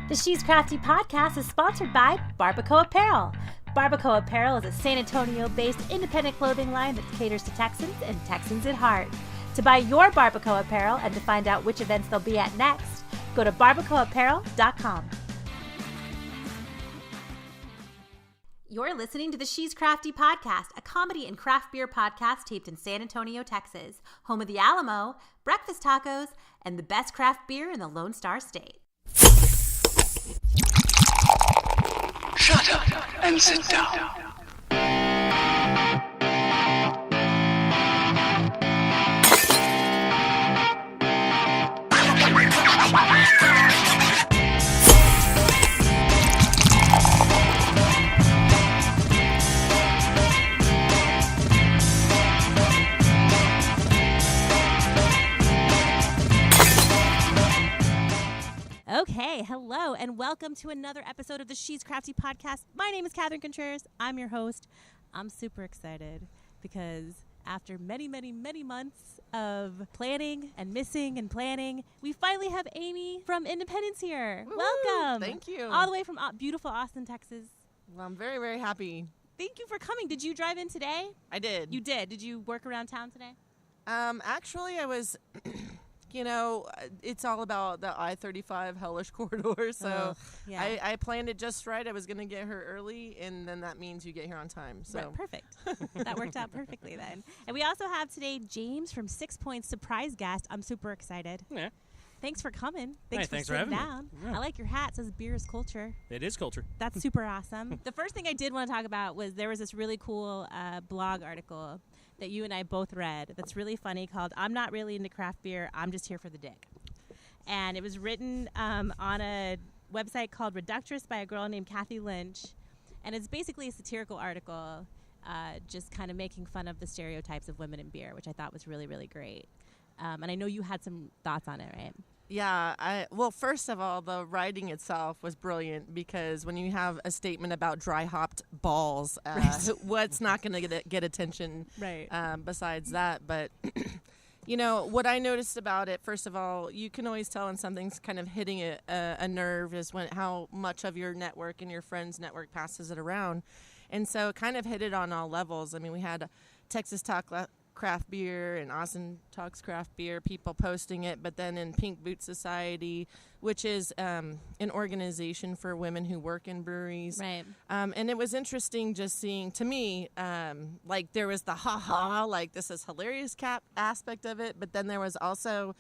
The She's Crafty podcast is sponsored by Barbacoa Apparel. Barbacoa Apparel is a San Antonio-based independent clothing line that caters to Texans and Texans at heart. To buy your Barbacoa Apparel and to find out which events they'll be at next, go to barbacoaapparel.com. You're listening to the She's Crafty podcast, a comedy and craft beer podcast taped in San Antonio, Texas, home of the Alamo, breakfast tacos, and the best craft beer in the Lone Star State. Shut up and sit down. Okay, hello, and welcome to another episode of the She's Crafty podcast. My name is Catherine Contreras. I'm your host. I'm super excited because after many months of planning and missing and planning, we finally have Amy from Independence here. Woo-hoo. Welcome. Thank you. All the way from beautiful Austin, Texas. Well, I'm very, very happy. Thank you for coming. Did you drive in today? I did. You did. Did you work around town today? Actually, I was... You know, it's all about the I-35 hellish corridor, so yeah. I planned it just right. I was going to get her early, and then that means you get here on time. So right, perfect. That worked out perfectly then. And we also have today James from Sixpoints, surprise guest. I'm super excited. Yeah. Thanks for coming. Thanks for sitting having me. down. Yeah. I like your hat. It says beer is culture. It is culture. That's super awesome. The first thing I did want to talk about was there was this really cool blog article that you and I both read that's really funny called I'm Not Really Into Craft Beer, I'm Just Here for the Dick. And it was written on a website called Reductress by a girl named Kathy Lynch. And it's basically a satirical article just kind of making fun of the stereotypes of women in beer, which I thought was really, really great. And I know you had some thoughts on it, right? yeah, well, first of all, the writing itself was brilliant because when you have a statement about dry hopped balls, what's not going to get attention right. Besides that? But you know, what I noticed about it, first of all, you can always tell when something's kind of hitting a nerve is when how much of your network and your friends' network passes it around. And so it kind of hit it on all levels. I mean, we had Texas Talk Craft Beer and Austin Talks Craft Beer, people posting it, but then in Pink Boot Society, which is an organization for women who work in breweries. Right. And it was interesting just seeing, to me, like there was the ha-ha, like this is hilarious aspect of it, but then there was also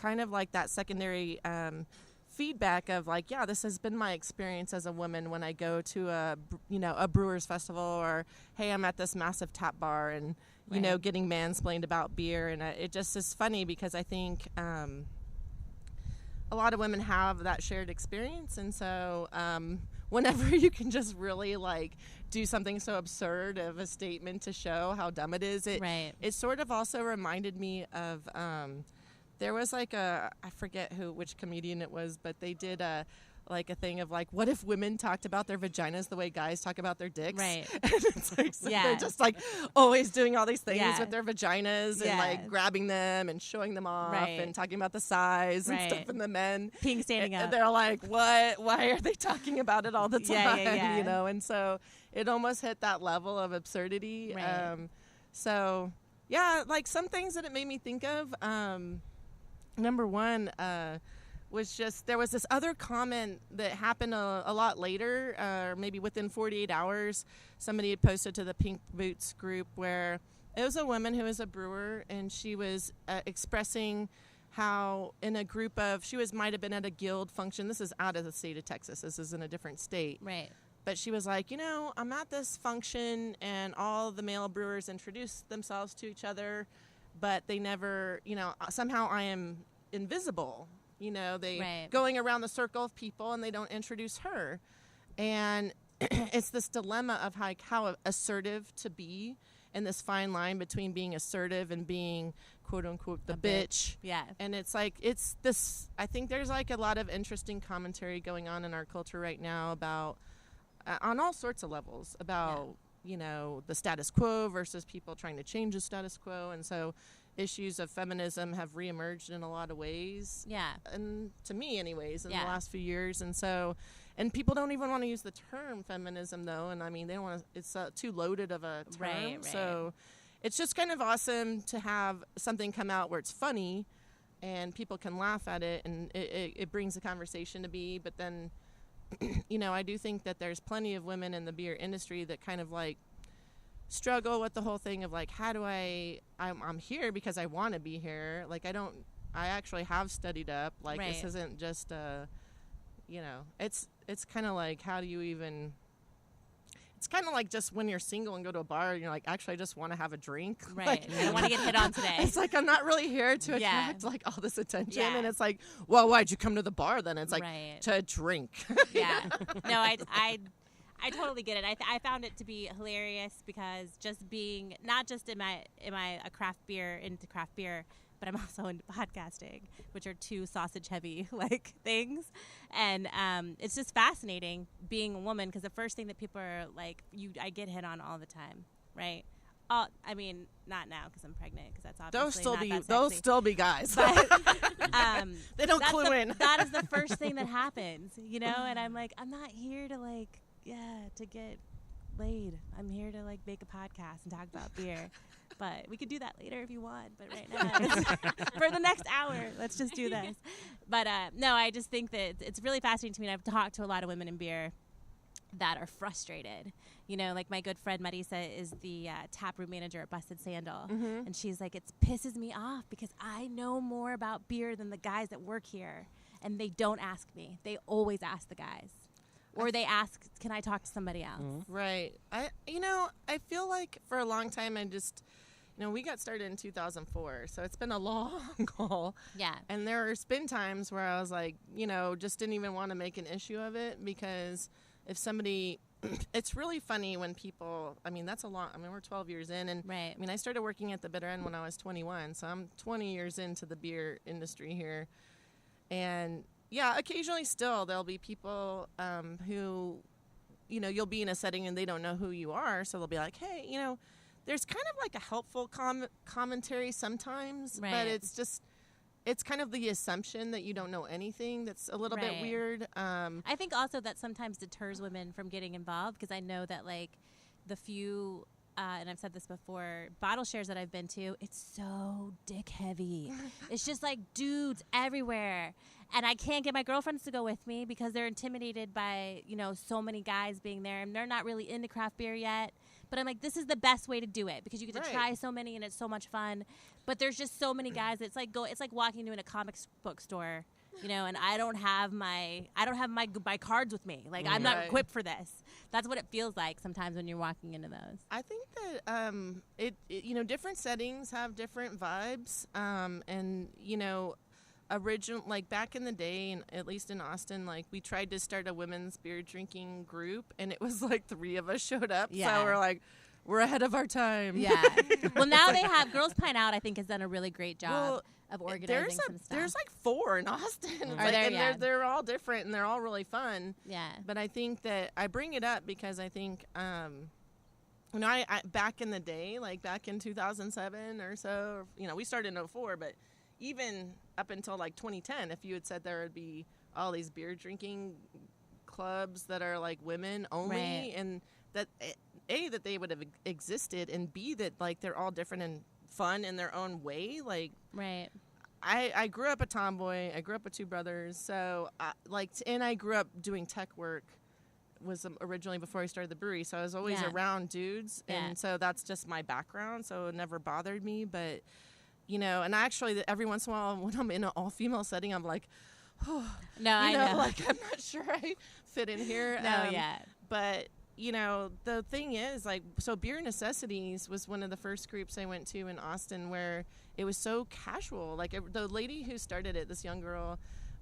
kind of like that secondary feedback of like, yeah, this has been my experience as a woman when I go to a brewer's festival or, hey, I'm at this massive tap bar and, you know, getting mansplained about beer. And it just is funny because I think a lot of women have that shared experience. And so whenever you can just really like do something so absurd of a statement to show how dumb it is, it sort of also reminded me of there was like I forget which comedian it was, but they did a thing of like, what if women talked about their vaginas the way guys talk about their dicks? Right. And it's like, so they're just like always doing all these things with their vaginas and like grabbing them and showing them off and talking about the size and stuff in the men. Peeing standing up. And they're like, what? Why are they talking about it all the time? Yeah. You know, and so it almost hit that level of absurdity. Right. So yeah, like some things that it made me think of. Number one, was just there was this other comment that happened a lot later, or maybe within 48 hours. Somebody had posted to the Pink Boots group where it was a woman who was a brewer, and she was expressing how in a group of might have been at a guild function. This is out of the state of Texas. This is in a different state. Right. But she was like, you know, I'm at this function, and all the male brewers introduce themselves to each other, but they never, you know, somehow I am invisible. You know, going around the circle of people and they don't introduce her. And it's this dilemma of how assertive to be and this fine line between being assertive and being, quote unquote, the bitch. Yeah. And it's like, I think there's like a lot of interesting commentary going on in our culture right now about, on all sorts of levels, about, you know, the status quo versus people trying to change the status quo. And so issues of feminism have reemerged in a lot of ways. Yeah. And to me, anyways, in Yeah. the last few years. And so, and people don't even want to use the term feminism, though. And I mean, they don't want to, it's too loaded of a term. Right. So it's just kind of awesome to have something come out where it's funny and people can laugh at it, and it brings the conversation to be. But then, you know, I do think that there's plenty of women in the beer industry that kind of like struggle with the whole thing of like, how do I'm here because I want to be here. Like, I actually have studied up. Like, Right. This isn't just you know, it's kind of like, how do you even, it's kind of like just when you're single and go to a bar and you're like, actually, I just want to have a drink. Right. Like, I want to get hit on today. it's like, I'm not really here to Yeah. attract like all this attention. Yeah. And it's like, well, why'd you come to the bar then? It's like, Right. to drink. Yeah. No, I totally get it. I found it to be hilarious because just being, not just am I a craft beer, into craft beer, but I'm also into podcasting, which are two sausage heavy like things. And it's just fascinating being a woman, because the first thing that people are like, I get hit on all the time, right? I mean, not now because I'm pregnant, because that's obviously Those still be guys. But, they don't clue in. That is the first thing that happens, you know? And I'm like, I'm not here to like, to get laid. I'm here to like make a podcast and talk about beer. But we could do that later if you want. But right now, for the next hour, let's just do this. But no, I just think that it's really fascinating to me. And I've talked to a lot of women in beer that are frustrated. You know, like my good friend Marisa is the taproom manager at Busted Sandal. Mm-hmm. And she's like, it pisses me off because I know more about beer than the guys that work here. And they don't ask me. They always ask the guys. Or they ask, can I talk to somebody else? Mm-hmm. Right. I feel like for a long time we got started in 2004, so it's been a long haul. Yeah. And there's been times where I was like, just didn't even want to make an issue of it, because if somebody, it's really funny when people, we're 12 years in, and right. I started working at the bitter end when I was 21, so I'm 20 years into the beer industry here. And yeah, occasionally still there'll be people who, you'll be in a setting and they don't know who you are, so they'll be like, hey, there's kind of like a helpful commentary sometimes, right. but it's kind of the assumption that you don't know anything that's a little right. bit weird. I think also that sometimes deters women from getting involved, because I know that like the few, and I've said this before, bottle shares that I've been to, it's so dick heavy. It's just like dudes everywhere. And I can't get my girlfriends to go with me because they're intimidated by, so many guys being there, and they're not really into craft beer yet. But I'm like, this is the best way to do it, because you get to right. try so many and it's so much fun. But there's just so many guys. It's like walking into a comic book store, and I don't have my cards with me. Like, I'm not right. equipped for this. That's what it feels like sometimes when you're walking into those. I think that different settings have different vibes, and like back in the day, and at least in Austin, like we tried to start a women's beer drinking group, and it was like 3 of us showed up. Yeah. So we're like, we're ahead of our time. Yeah. Well, now they have Girls Pint Out, I think, has done a really great job of organizing some stuff. There's like 4 in Austin. And they're all different, and they're all really fun. Yeah. But I think that I bring it up because I think, I back in the day, like back in 2007 or so, we started in 2004, but even up until like 2010, if you had said there would be all these beer drinking clubs that are like women only, right. and that A, that they would have existed, and B, that like they're all different and fun in their own way. Like, right. I grew up a tomboy. I grew up with 2 brothers. So and I grew up doing tech work, was originally before I started the brewery. So I was always Yeah. around dudes. Yeah. And so that's just my background. So it never bothered me. But, and actually every once in a while when I'm in an all-female setting, I'm like, oh, No, I know. like I'm not sure I fit in here. No, yeah. But, the thing is, like, so Beer Necessities was one of the first groups I went to in Austin where it was so casual. Like, the lady who started it, this young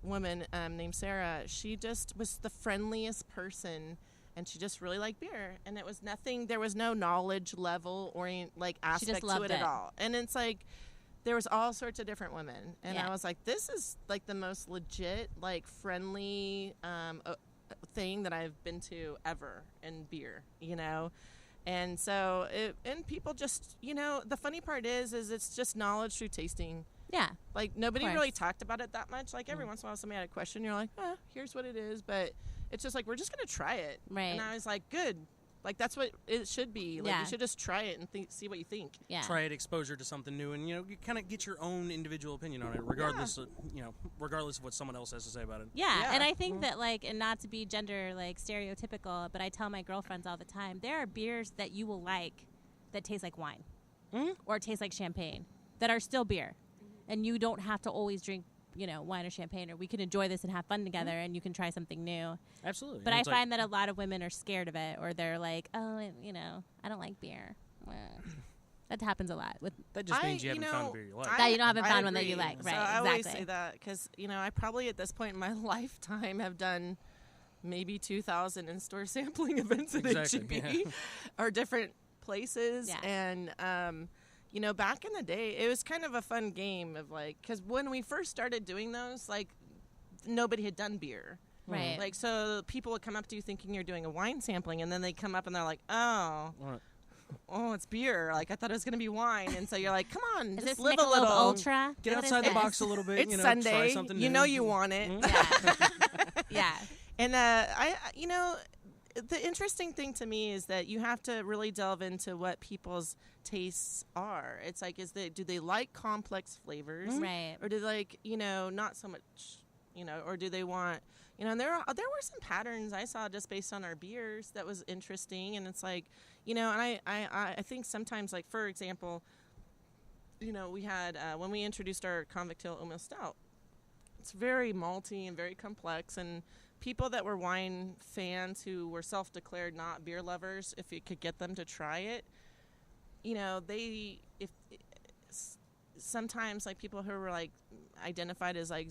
woman named Sarah, she just was the friendliest person, and she just really liked beer. And it was nothing, there was no knowledge level or aspect to it at all. And it's like, there was all sorts of different women. And Yeah. I was like, this is like the most legit, like, friendly thing that I've been to ever in beer, And so, and people just, the funny part is it's just knowledge through tasting. Yeah. Like, nobody really talked about it that much. Like, every once in a while somebody had a question, you're like, here's what it is. But it's just like, we're just going to try it. Right. And I was like, good. Like, that's what it should be. Like, you should just try it and see what you think. Yeah. Try it, exposure to something new, and, you kind of get your own individual opinion on it, regardless of, regardless of what someone else has to say about it. Yeah. And I think that, like, and not to be gender, like, stereotypical, but I tell my girlfriends all the time, there are beers that you will like that taste like wine or taste like champagne that are still beer. And you don't have to always drink, wine or champagne, or we can enjoy this and have fun together, and you can try something new. Absolutely. But I find that a lot of women are scared of it, or they're like, oh, I don't like beer. That happens a lot. That just means you haven't found a beer you like. That you haven't found one that you like. So Right, I exactly. always say that because, I probably at this point in my lifetime have done maybe 2,000 in-store sampling events at H-E-B or different places. Yeah. And, back in the day, it was kind of a fun game of, like, because when we first started doing those, like, nobody had done beer. Right. Like, so people would come up to you thinking you're doing a wine sampling, and then they come up and they're like, oh, it's beer. Like, I thought it was going to be wine. And so you're like, come on, Is just this live a Michelob little. Ultra? Get outside the box a little bit. It's Sunday. Try something new. You want it. Yeah. And, the interesting thing to me is that you have to really delve into what people's tastes are. It's like, do they like complex flavors? Right. Or do they like, not so much, or do they want, and there were some patterns I saw just based on our beers that was interesting. And it's like, and I think sometimes, like, for example, we had, when we introduced our Convict Hill Oatmeal Stout, it's very malty and very complex, and people that were wine fans who were self-declared not beer lovers, if you could get them to try it, sometimes, like, people who were, like, identified as, like,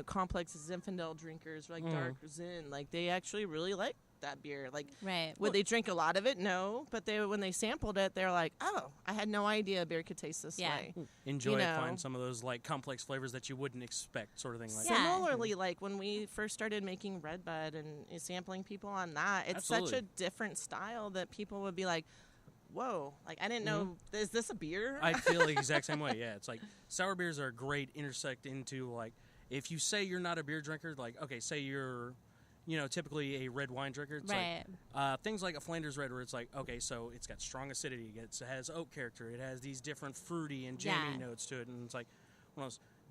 complex Zinfandel drinkers, like dark Zin, like, they actually really like that beer. Like, would they drink a lot of it? No, but when they sampled it, they're like, oh, I had no idea beer could taste this way. Enjoy it, find some of those, like, complex flavors that you wouldn't expect, sort of thing. Like Similarly, like, when we first started making Redbud and sampling people on that, it's such a different style that people would be like, whoa, like, I didn't know, is this a beer? I feel the exact same way, yeah. It's like, sour beers are a great intersect into, like, if you say you're not a beer drinker, like, okay, say you're, typically a red wine drinker. It's like, things like a Flanders Red, where it's like, okay, so it's got strong acidity, it has oak character, it has these different fruity and jammy notes to it, and it's like,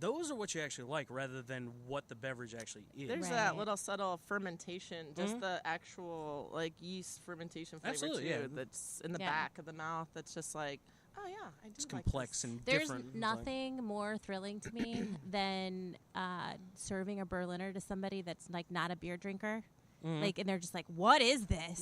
those are what you actually like, rather than what the beverage actually is. There's that little subtle fermentation, just the actual, like, yeast fermentation flavor too, that's in the back of the mouth. That's just like, oh yeah, I do. It's like complex this. and There's different. There's nothing more thrilling to me than serving a Berliner to somebody that's, like, not a beer drinker. Like, and they're just like, what is this?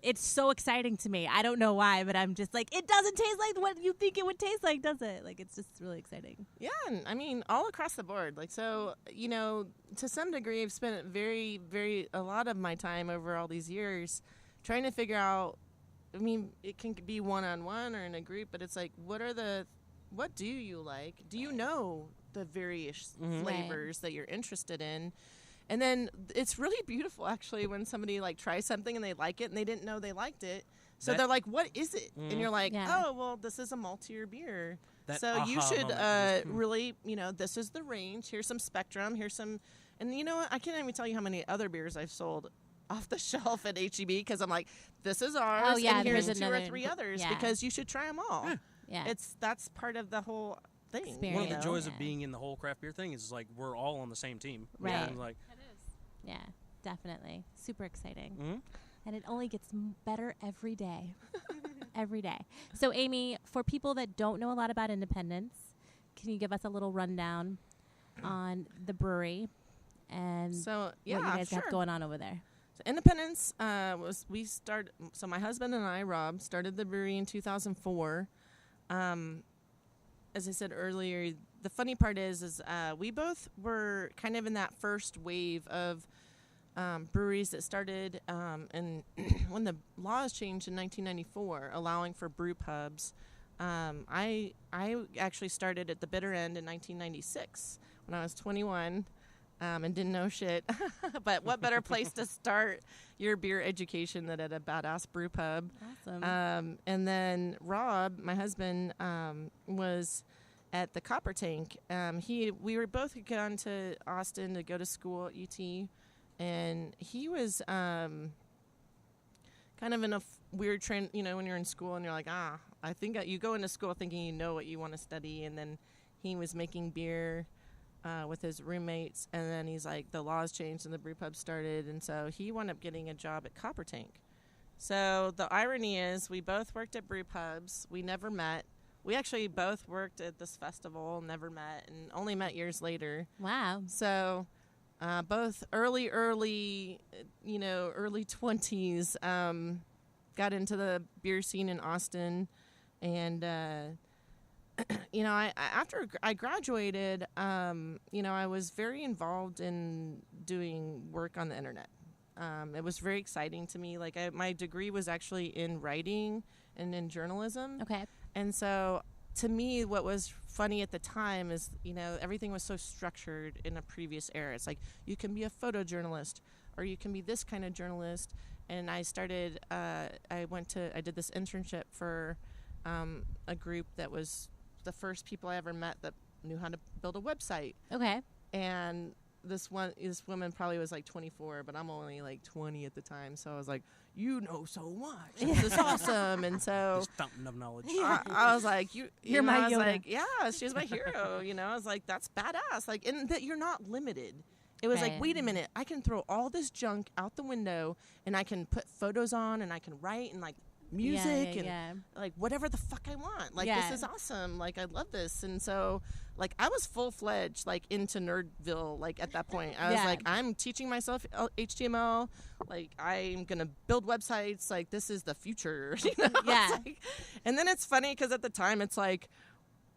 It's so exciting to me. I don't know why, but I'm just like, it doesn't taste like what you think it would taste like, does it? Like, it's just really exciting. Yeah, and I mean, all across the board. Like, so, to some degree, I've spent a lot of my time over all these years trying to figure out, I mean, it can be one-on-one or in a group, but it's like, what do you like? Do you know the various flavors that you're interested in? And then it's really beautiful, actually, when somebody, like, tries something and they like it and they didn't know they liked it. So they're like, what is it? And you're like, oh, well, this is a maltier beer. So you should really, this is the range. Here's some spectrum. Here's some. And you know what? I can't even tell you how many other beers I've sold off the shelf at H-E-B because I'm like, this is ours. Oh, yeah, and here's there's 2 or another 3 others because you should try them all. Yeah. That's part of the whole thing. Experience. One of the joys of being in the whole craft beer thing is, like, we're all on the same team. Right. And, like, yeah, definitely. Super exciting. And it only gets better every day. Every day. So, Amy, for people that don't know a lot about Independence, can you give us a little rundown on the brewery and what you guys have going on over there? So Independence so my husband and I, Rob, started the brewery in 2004. As I said earlier, the funny part is we both were kind of in that first wave of breweries that started and when the laws changed in 1994, allowing for brew pubs. I actually started at the bitter end in 1996 when I was 21. and didn't know shit. But what better place to start your beer education than at a badass brew pub? Awesome. And then Rob, my husband, was at the Copper Tank. We were both gone to Austin to go to school at UT, and he was kind of in a weird trend, when you're in school and you're like, I think you go into school thinking you know what you want to study, and then he was making beer with his roommates, and then he's like, the laws changed and the brew pub started, and so he wound up getting a job at Copper Tank. So the irony is we both worked at brew pubs. We never met. We actually both worked at this festival, never met, and only met years later. Wow. So both early 20s, got into the beer scene in Austin, and after I graduated, I was very involved in doing work on the internet. It was very exciting to me. Like my degree was actually in writing and in journalism. Okay. And so to me, what was funny at the time is, everything was so structured in a previous era. It's like, you can be a photojournalist or you can be this kind of journalist. And I started, I did this internship for a group that was the first people I ever met that knew how to build a website. Okay. And this woman probably was like 24, but I'm only like 20 at the time. So I was like, you know so much. This is awesome. And so This fountain of knowledge. I was like, You're my I was Yoda. like, yeah, she's my hero. I was like, that's badass. Like, and that you're not limited. It was like, Right. wait a minute, I can throw all this junk out the window, and I can put photos on, and I can write, and like music, and like whatever the fuck I want. Like, Yeah. this is awesome. Like, I love this. And so, like, I was full-fledged, like, into Nerdville, like, at that point. I was Yeah. like, I'm teaching myself HTML. Like, I'm going to build websites. Like, this is the future. Yeah. It's like, and then it's funny because at the time, it's like,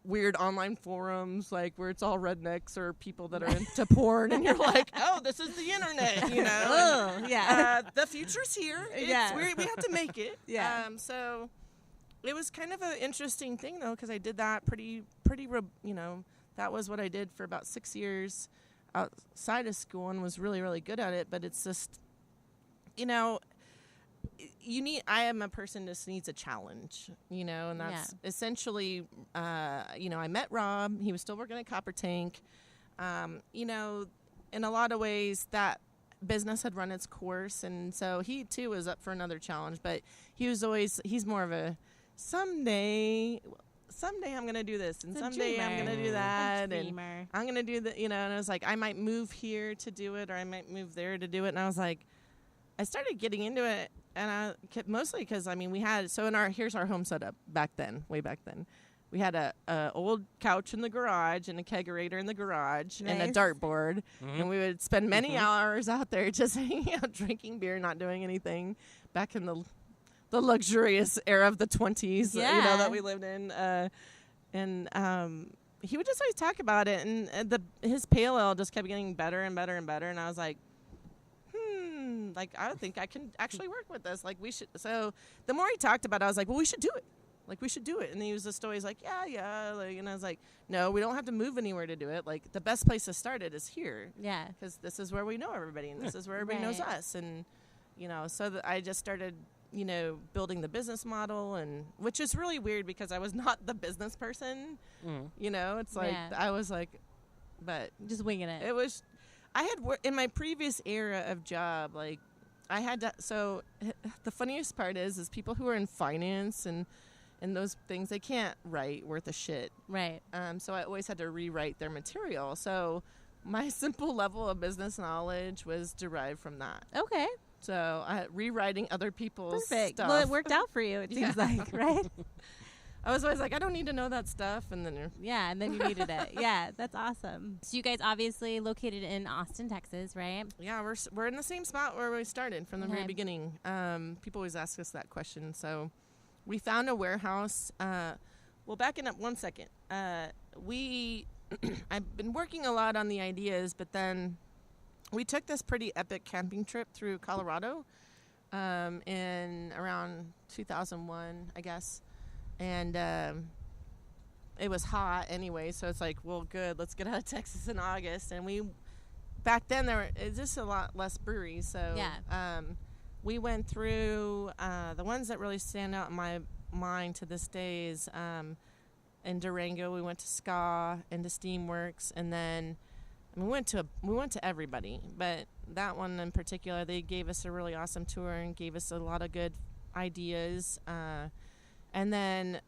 weird online forums, like, where it's all rednecks or people that are into porn, and you're like, oh, this is the internet, Oh, yeah. The future's here. Yeah. We have to make it. Yeah. So it was kind of an interesting thing, though, because I did that that was what I did for about 6 years outside of school, and was really, really good at it. But it's just, I am a person that just needs a challenge, and that's essentially, I met Rob. He was still working at Copper Tank. In a lot of ways that business had run its course, and so he too was up for another challenge, but he's more of a someday I'm going to do this, and someday I'm going to do that, and I'm going to do the, and I was like, I might move here to do it, or I might move there to do it. And I was like, I started getting into it, and I kept, mostly because, we had, so here's our home setup way back then. We had a old couch in the garage and a kegerator in the garage and a dartboard. Mm-hmm. And we would spend many hours out there just hanging out, drinking beer, not doing anything, back in the luxurious era of the 20s, that we lived in. He would just always talk about it, and his pale ale just kept getting better and better and better. And I was like, like, I think I can actually work with this. Like, we should. So the more he talked about it, I was like, well, we should do it. Like, we should do it. And he was just always like, yeah. Like, and I was like, no, we don't have to move anywhere to do it. Like, the best place to start it is here. Yeah. Because this is where we know everybody, and this is where everybody knows us. And, so I just started, building the business model, and which is really weird because I was not the business person. It's like, I was like, but. Just winging it. It was. I had in my previous era of job, like, I had to. So the funniest part is people who are in finance and those things, they can't write worth a shit. Right. So I always had to rewrite their material. So my simple level of business knowledge was derived from that. Okay. So rewriting other people's Perfect. stuff. Well, it worked out for you, it seems like, right? I was always like, I don't need to know that stuff, and then and then you needed it. Yeah, that's awesome. So you guys obviously located in Austin, Texas, right? Yeah, we're in the same spot where we started from the very Okay. beginning. People always ask us that question. So we found a warehouse. Backing up 1 second. I've been working a lot on the ideas, but then we took this pretty epic camping trip through Colorado in around 2001, I guess. And it was hot anyway, so it's like, well, good, let's get out of Texas in August. And we back then it's just a lot less breweries. So we went through the ones that really stand out in my mind to this day is in Durango. We went to Ska and to Steamworks, and then we went to everybody. But that one in particular, they gave us a really awesome tour and gave us a lot of good ideas. And then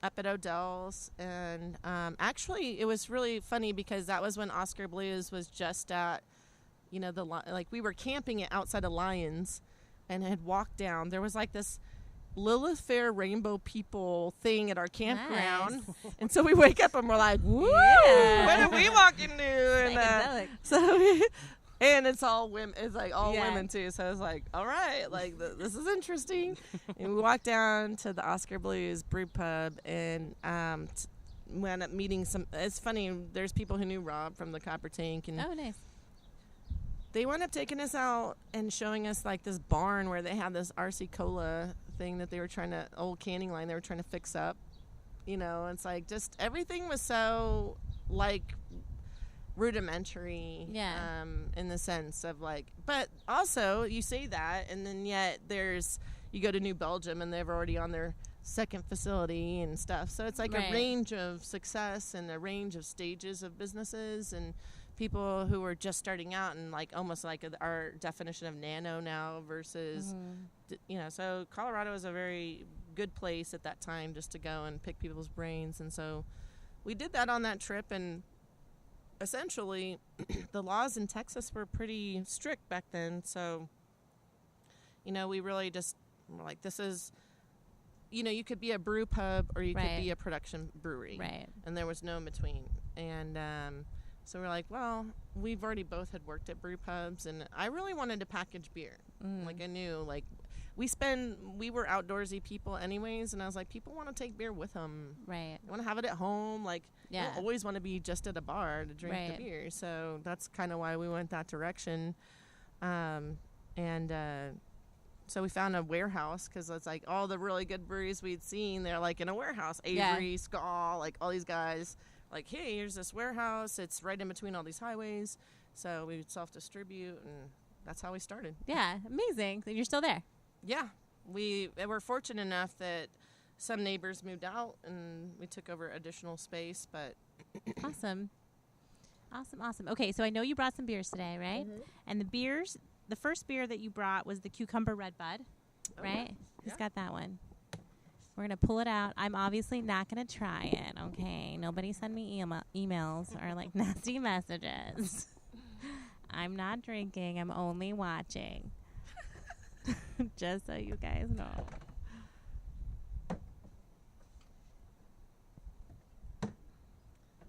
up at Odell's, and actually it was really funny because that was when Oscar Blues was just at, we were camping it outside of Lions and had walked down. There was like this Lilith Fair rainbow people thing at our campground. Nice. And so we wake up and we're like, woo, what are we walking into? And and it's all women. It's like all women too. So I was like, all right, like this is interesting. And we walked down to the Oscar Blues Brew Pub and we ended up meeting some. It's funny. There's people who knew Rob from the Copper Tank, and nice. They wound up taking us out and showing us like this barn where they had this RC Cola thing that they were old canning line they were trying to fix up. It's like just everything was so like rudimentary in the sense of like, but also you say that and then yet you go to New Belgium and they're already on their second facility and stuff, so it's like a range of success and a range of stages of businesses and people who are just starting out and like almost like our definition of nano now versus so Colorado is a very good place at that time just to go and pick people's brains. And so we did that on that trip, and essentially the laws in Texas were pretty strict back then. So, we really just were like, this is, you could be a brew pub or you could be a production brewery. Right. And there was no in between. And so we're like, well, we've already both had worked at brew pubs, and I really wanted to package beer. Like I knew, like, we were outdoorsy people anyways, and I was like, people want to take beer with them. Right. They want to have it at home. Like, you don't always want to be just at a bar to drink the beer. So that's kind of why we went that direction. So we found a warehouse because it's like all the really good breweries we'd seen, they're like in a warehouse. Avery, Ska, like all these guys. Like, hey, here's this warehouse. It's right in between all these highways. So we would self-distribute, and that's how we started. Yeah, amazing. You're still there. Yeah. We were fortunate enough that some neighbors moved out, and we took over additional space. But Awesome. Okay, so I know you brought some beers today, right? Mm-hmm. And the first beer that you brought was the Cucumber Red Bud, right? Who's got that one? We're going to pull it out. I'm obviously not going to try it, okay? Nobody send me emails or, like, nasty messages. I'm not drinking. I'm only watching. Just so you guys know.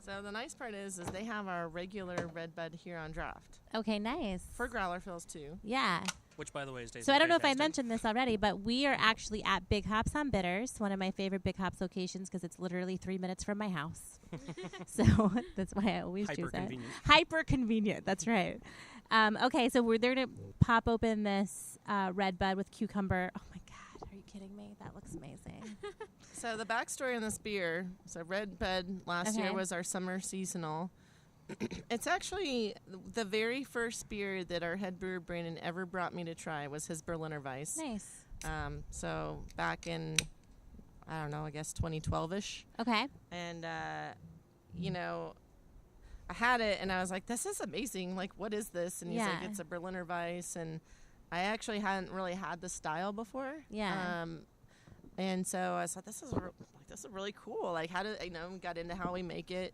So the nice part is they have our regular Red Bud here on draft. Okay, nice. For growler fills, too. Yeah. Which, by the way, is tasting So I don't know if I fantastic. mentioned this already, but we are actually at Big Hops on Bitters, one of my favorite Big Hops locations because it's literally 3 minutes from my house. So that's why I always choose that. Hyper convenient. That's right. Okay, so they're going to pop open this Red Bud with cucumber. Oh, my God. Are you kidding me? That looks amazing. So the backstory on this beer, so Red Bud last year was our summer seasonal. It's actually the very first beer that our head brewer, Brandon, ever brought me to try was his Berliner Weiss. Nice. So back in, I don't know, I guess 2012-ish. Okay. And, I had it, and I was like, this is amazing. Like, what is this? And he's like, it's a Berliner Weiss. And I actually hadn't really had the style before. Yeah. And so I thought, this is really cool. Like, got into how we make it.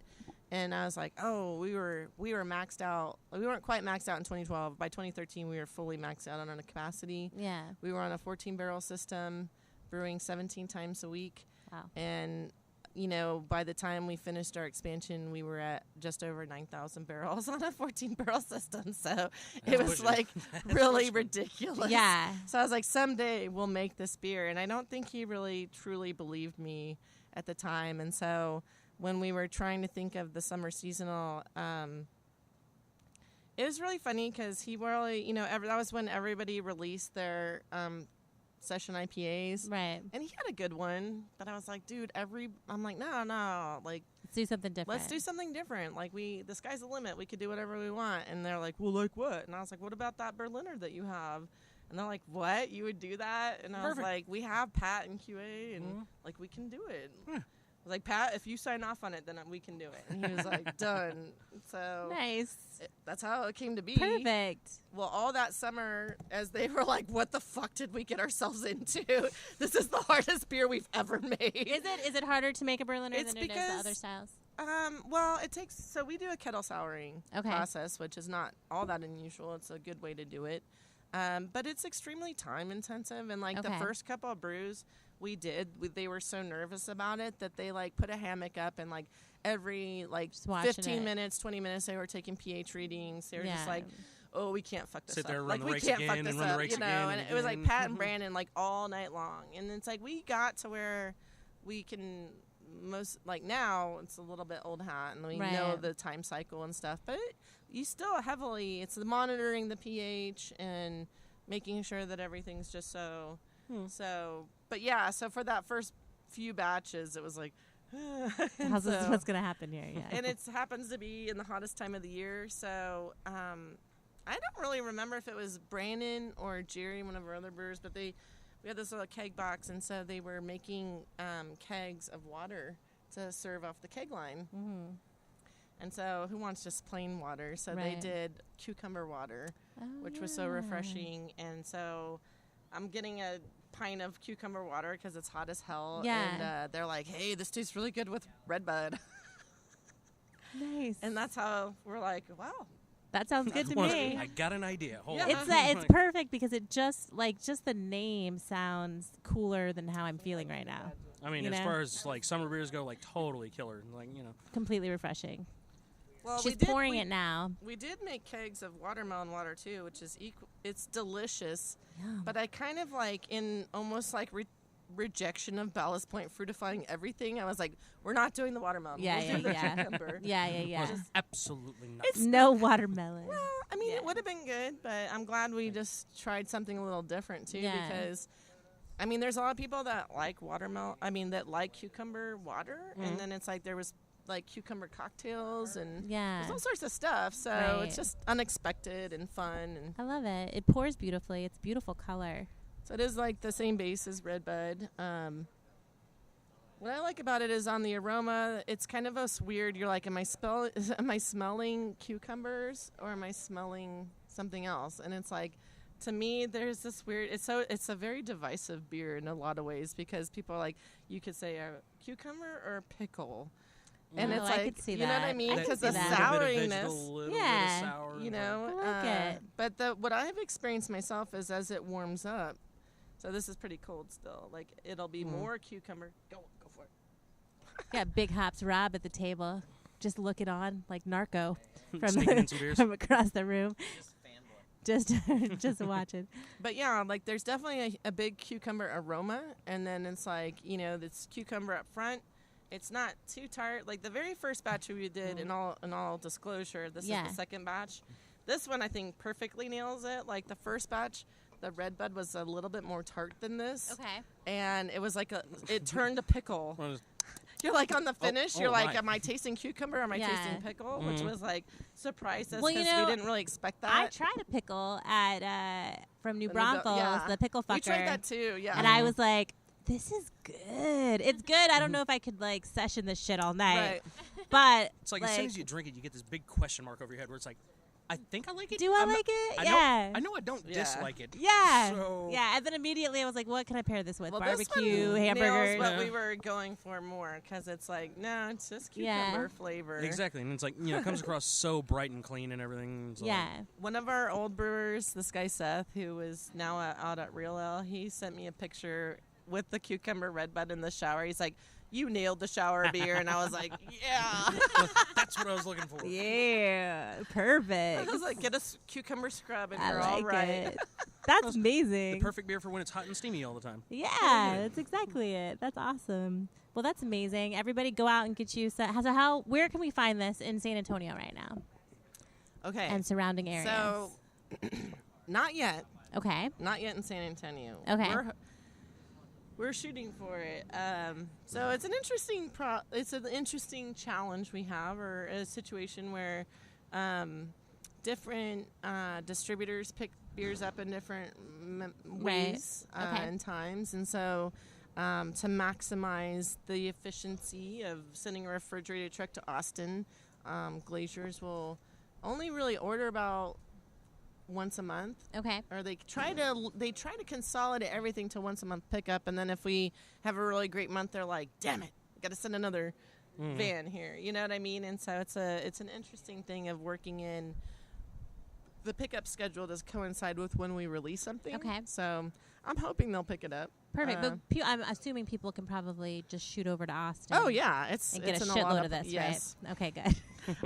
And I was like, oh, we were maxed out. We weren't quite maxed out in 2012. By 2013, we were fully maxed out on our capacity. Yeah. We were on a 14-barrel system, brewing 17 times a week. Wow. And, by the time we finished our expansion, we were at just over 9,000 barrels on a 14-barrel system. So it was, like, really ridiculous. Yeah. So I was like, someday we'll make this beer. And I don't think he really truly believed me at the time. And so when we were trying to think of the summer seasonal, it was really funny because he really, that was when everybody released their session IPAs. Right. And he had a good one, but I was like, dude, I'm like, no, like, let's do something different. Let's do something different. Like, the sky's the limit. We could do whatever we want. And they're like, well, like what? And I was like, what about that Berliner that you have? And they're like, what? You would do that? And I was like, we have Pat and QA, and like, we can do it. I was like, Pat, if you sign off on it, then we can do it. And he was like, done. So nice. That's how it came to be. Perfect. Well, all that summer, as they were like, what the fuck did we get ourselves into? This is the hardest beer we've ever made. Is it harder to make a Berliner than it is the other styles? Well, so we do a kettle souring process, which is not all that unusual. It's a good way to do it. But it's extremely time intensive. And like the first couple of brews they were so nervous about it that they like put a hammock up and like every like 15 minutes, 20 minutes, they were taking pH readings. They were just like, oh, we can't fuck this Sit up. there, like, run the we rakes can't again fuck this and run the up, rakes you know? again And it was like Pat and Brandon like all night long. And it's like we got to where we can now it's a little bit old hat and we know the time cycle and stuff. But you still it's the monitoring the pH and making sure that everything's just so. But yeah, so for that first few batches, it was like, what's going to happen here? Yeah. And it happens to be in the hottest time of the year. So I don't really remember if it was Brandon or Jerry, one of our other brewers, but we had this little keg box, and so they were making kegs of water to serve off the keg line. Mm-hmm. And so who wants just plain water? So they did cucumber water, which was so refreshing. And so I'm getting a pint of cucumber water because it's hot as hell. Yeah. And they're like, hey, this tastes really good with Redbud. Nice. And that's how we're like, wow. That sounds good to me. I got an idea. Hold on. It's perfect because it just the name sounds cooler than how I'm feeling right now. I mean, as far as like summer beers go, like totally killer. Like, completely refreshing. Well, she's pouring it now. We did make kegs of watermelon water too, which is it's delicious. Yeah. But I kind of like in almost like rejection of Ballast Point fruitifying everything. I was like, we're not doing the watermelon. We'll do the cucumber. Yeah. Absolutely not. No watermelon. Well, I mean, it would have been good, but I'm glad we just tried something a little different too because. I mean, there's a lot of people that like that like cucumber water, and then it's like there was like cucumber cocktails and there's all sorts of stuff. So it's just unexpected and fun. And I love it. It pours beautifully. It's beautiful color. So it is like the same base as Redbud. What I like about it is on the aroma, it's kind of weird. You're like, am I smelling cucumbers or am I smelling something else? And it's like, to me, there's this weird. It's a very divisive beer in a lot of ways because people are like, you could say a cucumber or a pickle, and it's like, I could see you know what I mean? Because the souriness, bit of sour, you know. I like it. But what I've experienced myself is as it warms up. So this is pretty cold still. Like it'll be more cucumber. Go for it. Got big hops Rob at the table, just looking on like narco from across the room. Just watching. But yeah, like there's definitely a big cucumber aroma, and then it's like, this cucumber up front. It's not too tart. Like the very first batch we did, in all disclosure, this is the second batch. This one I think perfectly nails it. Like the first batch, the Redbud was a little bit more tart than this. Okay. And it was like it turned to pickle. You're like on the finish. You're like, am I tasting cucumber? Or am I tasting pickle? Which was like surprised us because we didn't really expect that. I tried a pickle at from New Braunfels, the pickle fucker. We tried that too. Yeah. And I was like, this is good. It's good. I don't know if I could like session this shit all night. Right. But it's like as soon as you drink it, you get this big question mark over your head where it's like, I think I like it. Do I like it? I know I don't dislike it. Yeah. So yeah. And then immediately I was like, what can I pair this with? Well, barbecue, this one hamburgers. nails what we were going for more because it's like, no, it's just cucumber flavor. Exactly. And it's like, it comes across so bright and clean and everything. It's yeah. Like, one of our old brewers, this guy Seth, who is now out at Real Ale, he sent me a picture with the cucumber Redbud in the shower. He's like, you nailed the shower beer. And I was like, yeah. That's what I was looking for. Yeah. Perfect. I was like, get a cucumber scrub and you're like all right. It. That's amazing. The perfect beer for when it's hot and steamy all the time. Yeah, that's exactly it. That's awesome. Well, that's amazing. Everybody go out and get you some. Where can we find this in San Antonio right now? Okay. And surrounding areas. So, not yet. Okay. Not yet in San Antonio. Okay. we're shooting for it. So it's an interesting challenge we have, or a situation where different distributors pick beers up in different ways and times, and so to maximize the efficiency of sending a refrigerated truck to Austin, glaciers will only really order about once a month. Okay. Or they try to consolidate everything to once a month pickup, and then if we have a really great month, they're like, damn it, got to send another van here. You know what I mean? And so it's an interesting thing of working in the pickup schedule to coincide with when we release something. Okay. So I'm hoping they'll pick it up. Perfect. But I'm assuming people can probably just shoot over to Austin. Oh yeah, and get a shitload of this, yes. right? Okay, good.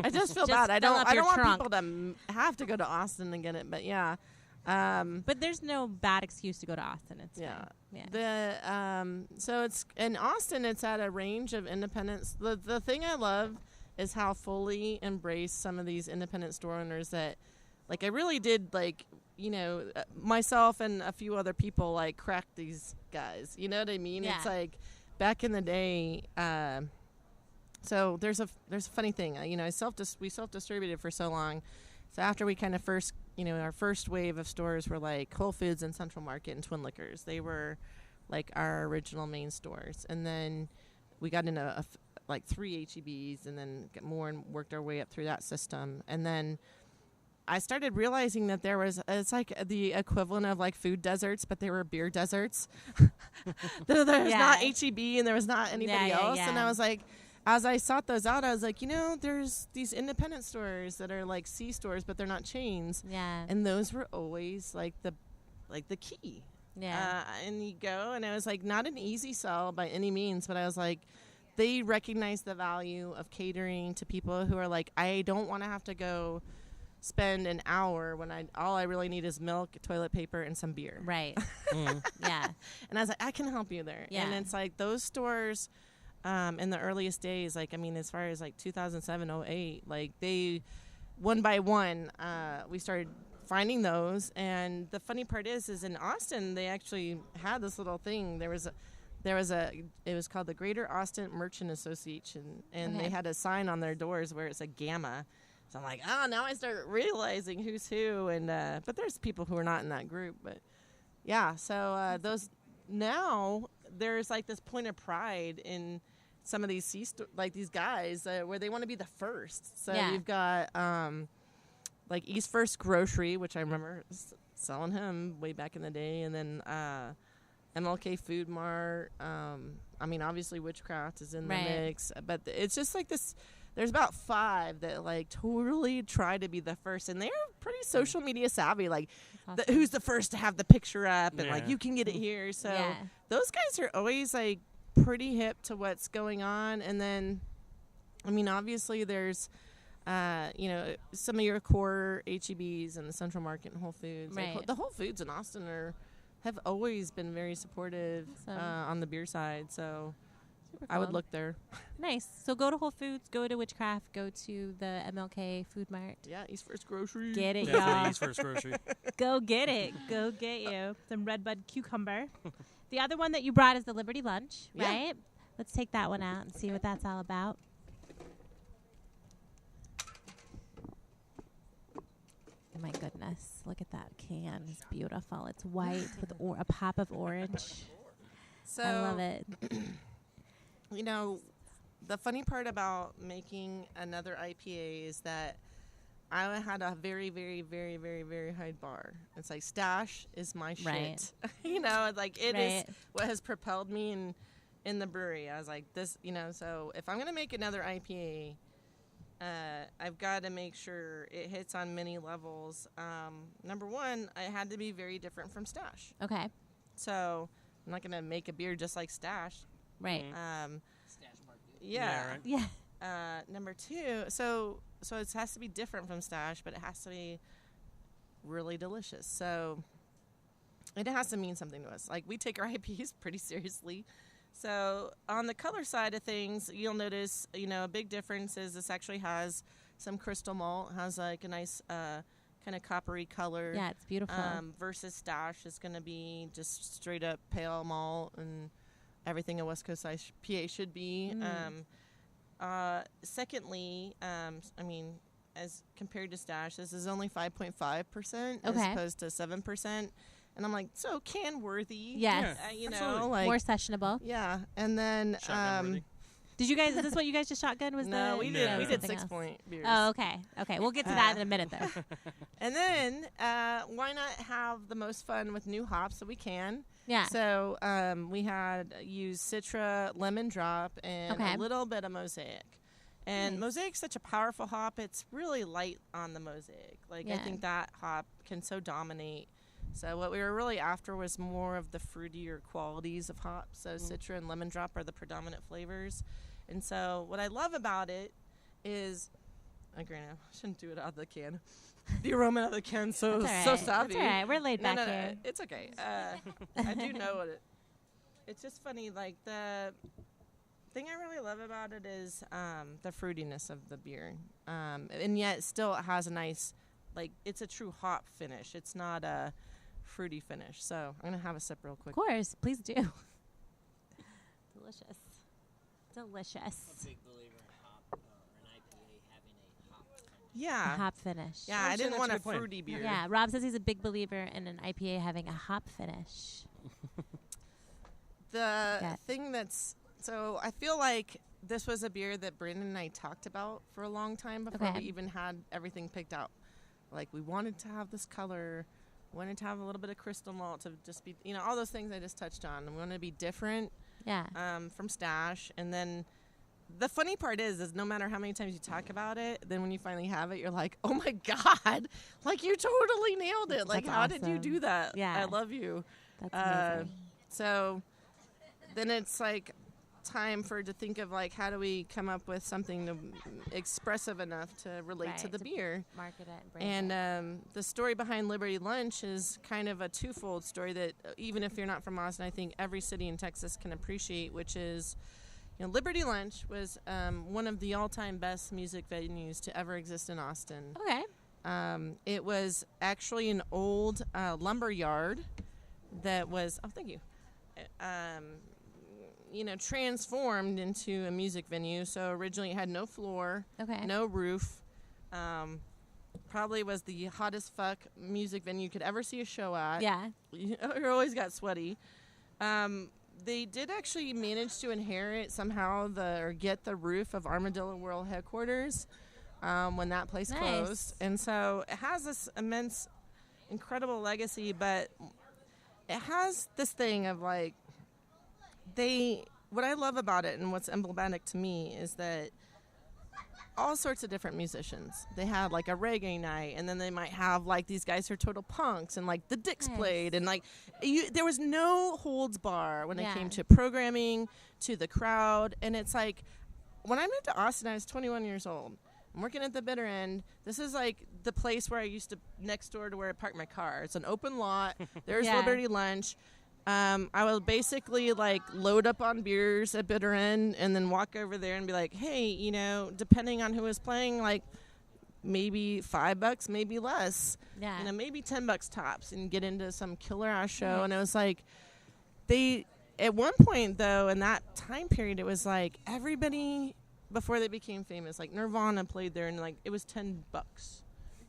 I just feel bad. I don't want people to have to go to Austin to get it, but yeah. But there's no bad excuse to go to Austin. It's fine. Yeah. So it's in Austin. It's at a range of independents. The thing I love is how fully embrace some of these independent store owners that, like, I really did, like, you know, myself and a few other people, like, crack these guys. You know what I mean? Yeah. It's like back in the day. So there's a funny thing. You know, we self-distributed for so long. So after we kind of first, you know, our first wave of stores were like Whole Foods and Central Market and Twin Liquors. They were like our original main stores. And then we got into like 3 H-E-Bs and then got more and worked our way up through that system. And then I started realizing that it's like the equivalent of like food deserts, but they were beer deserts. There's not H-E-B and there was not anybody else. Yeah. And I was like, as I sought those out, I was like, you know, there's these independent stores that are like C stores, but they're not chains. Yeah. And those were always like the key. Yeah. And you go, and it was like not an easy sell by any means, but I was like, they recognize the value of catering to people who are like, I don't want to have to go spend an hour when all I really need is milk, toilet paper, and some beer. Right. Yeah. And I was like, I can help you there. Yeah. And it's like those stores in the earliest days, like, I mean, as far as like 2007, 08, like they, one by one, we started finding those. And the funny part is in Austin, they actually had this little thing. It was called the Greater Austin Merchant Association, and they had a sign on their doors where it's a gamma. So I'm like, now I start realizing who's who, and but there's people who are not in that group, but yeah. So those now there's like this point of pride in some of these like these guys where they want to be the first. So you've got like East First Grocery, which I remember selling him way back in the day, and then MLK Food Mart. I mean, obviously Witchcraft is in the mix, but it's just like this. There's about 5 that like totally try to be the first, and they're pretty social media savvy. Like, awesome. Who's the first to have the picture up, and like you can get it here. So those guys are always like pretty hip to what's going on. And then, I mean, obviously there's, you know, some of your core H-E-Bs and the Central Market and Whole Foods. Right. Like, the Whole Foods in Austin have always been very supportive on the beer side. So. Cool. I would look there. Nice. So go to Whole Foods, go to Witchcraft, go to the MLK Food Mart. Yeah, East First Grocery. Get it, Definitely y'all. East First Grocery. Go get it. Go get you some Redbud cucumber. The other one that you brought is the Liberty Lunch, right? Let's take that one out and see what that's all about. Oh my goodness. Look at that can. It's beautiful. It's white with a pop of orange. So I love it. You know, the funny part about making another IPA is that I had a very, very, very, very, very high bar. It's like stash is my shit. You know, like it is what has propelled me in the brewery. I was like, this, you know, so if I'm going to make another IPA, I've got to make sure it hits on many levels. Number one, it had to be very different from stash. Okay. So I'm not going to make a beer just like stash. Right. Yeah. Yeah. Number 2, so it has to be different from stash, but it has to be really delicious. So it has to mean something to us. Like, we take our IPs pretty seriously. So on the color side of things, you'll notice, you know, a big difference is this actually has some crystal malt, has like a nice kind of coppery color. Yeah, it's beautiful. Versus stash is going to be just straight up pale malt and everything a West Coast IPA should be. Secondly, I mean, as compared to Stash, this is only 5.5% as opposed to 7%. And I'm like, so can worthy. Yes. You absolutely. know, like More sessionable. yeah. And then Shotgun worthy. Did you guys? Is this what you guys just shotgun? Was no, we did something else? 6-point beers. Oh, okay. Okay, we'll get to that in a minute, though. And then why not have the most fun with new hops that we can? Yeah. So we had used Citra, Lemon Drop, and a little bit of Mosaic. And Mosaic's such a powerful hop. It's really light on the Mosaic. Like I think that hop can so dominate. So what we were really after was more of the fruitier qualities of hops. So Citra and Lemon Drop are the predominant flavors. And so what I love about it is, granted, I shouldn't do it out of the can. The aroma out of the can so savvy. That's all right. We're laid back No, here. it's okay. I do know what it's just funny. Like the thing I really love about it is the fruitiness of the beer. And yet still it has a nice, like it's a true hop finish. It's not a fruity finish. So I'm going to have a sip real quick. Of course. Please do. Delicious. Delicious. I'm a big believer in hop or an IPA having a hop finish. Yeah. A hop finish. Yeah, I didn't that's want a a good point. fruity beer. Yeah, Rob says he's a big believer in an IPA having a hop finish. The thing that's, so I feel like this was a beer that Brandon and I talked about for a long time before we even had everything picked out. Like we wanted to have this color, wanted to have a little bit of crystal malt to just be, you know, all those things I just touched on. And we want to be different from Stash. And then the funny part is no matter how many times you talk about it, then when you finally have it, you're like, oh my God, like you totally nailed it. Like, That's how did you awesome. do that? Yeah. I love you. That's amazing. So then it's like time to think of like, how do we come up with something expressive enough to relate to the beer? Market it and brand And the story behind Liberty Lunch is kind of a twofold story that even if you're not from Austin, I think every city in Texas can appreciate, which is, you know, Liberty Lunch was one of the all-time best music venues to ever exist in Austin. Okay. It was actually an old lumber yard that was, thank you, you know, transformed into a music venue. So originally it had no floor, no roof. Probably was the hottest fuck music venue you could ever see a show at. Yeah. You always got sweaty. They did actually manage to inherit somehow or get the roof of Armadillo World headquarters when that place closed. And so it has this immense, incredible legacy, but it has this thing of like, what I love about it and what's emblematic to me is that all sorts of different musicians. They had like a reggae night, and then they might have like these guys who are total punks, and like the Dicks played, and like there was no holds bar when it came to programming, to the crowd. And it's like when I moved to Austin, I was 21 years old. I'm working at the Bitter End. This is like the place where I used to, next door to where I parked my car. It's an open lot. There's Liberty Lunch. I will basically like load up on beers at Bitter End and then walk over there and be like, hey, you know, depending on who was playing, like maybe $5, maybe less, you know, maybe $10 tops, and get into some killer ass show. And it was like at one point though, in that time period, it was like everybody before they became famous, like Nirvana played there, and like it was $10.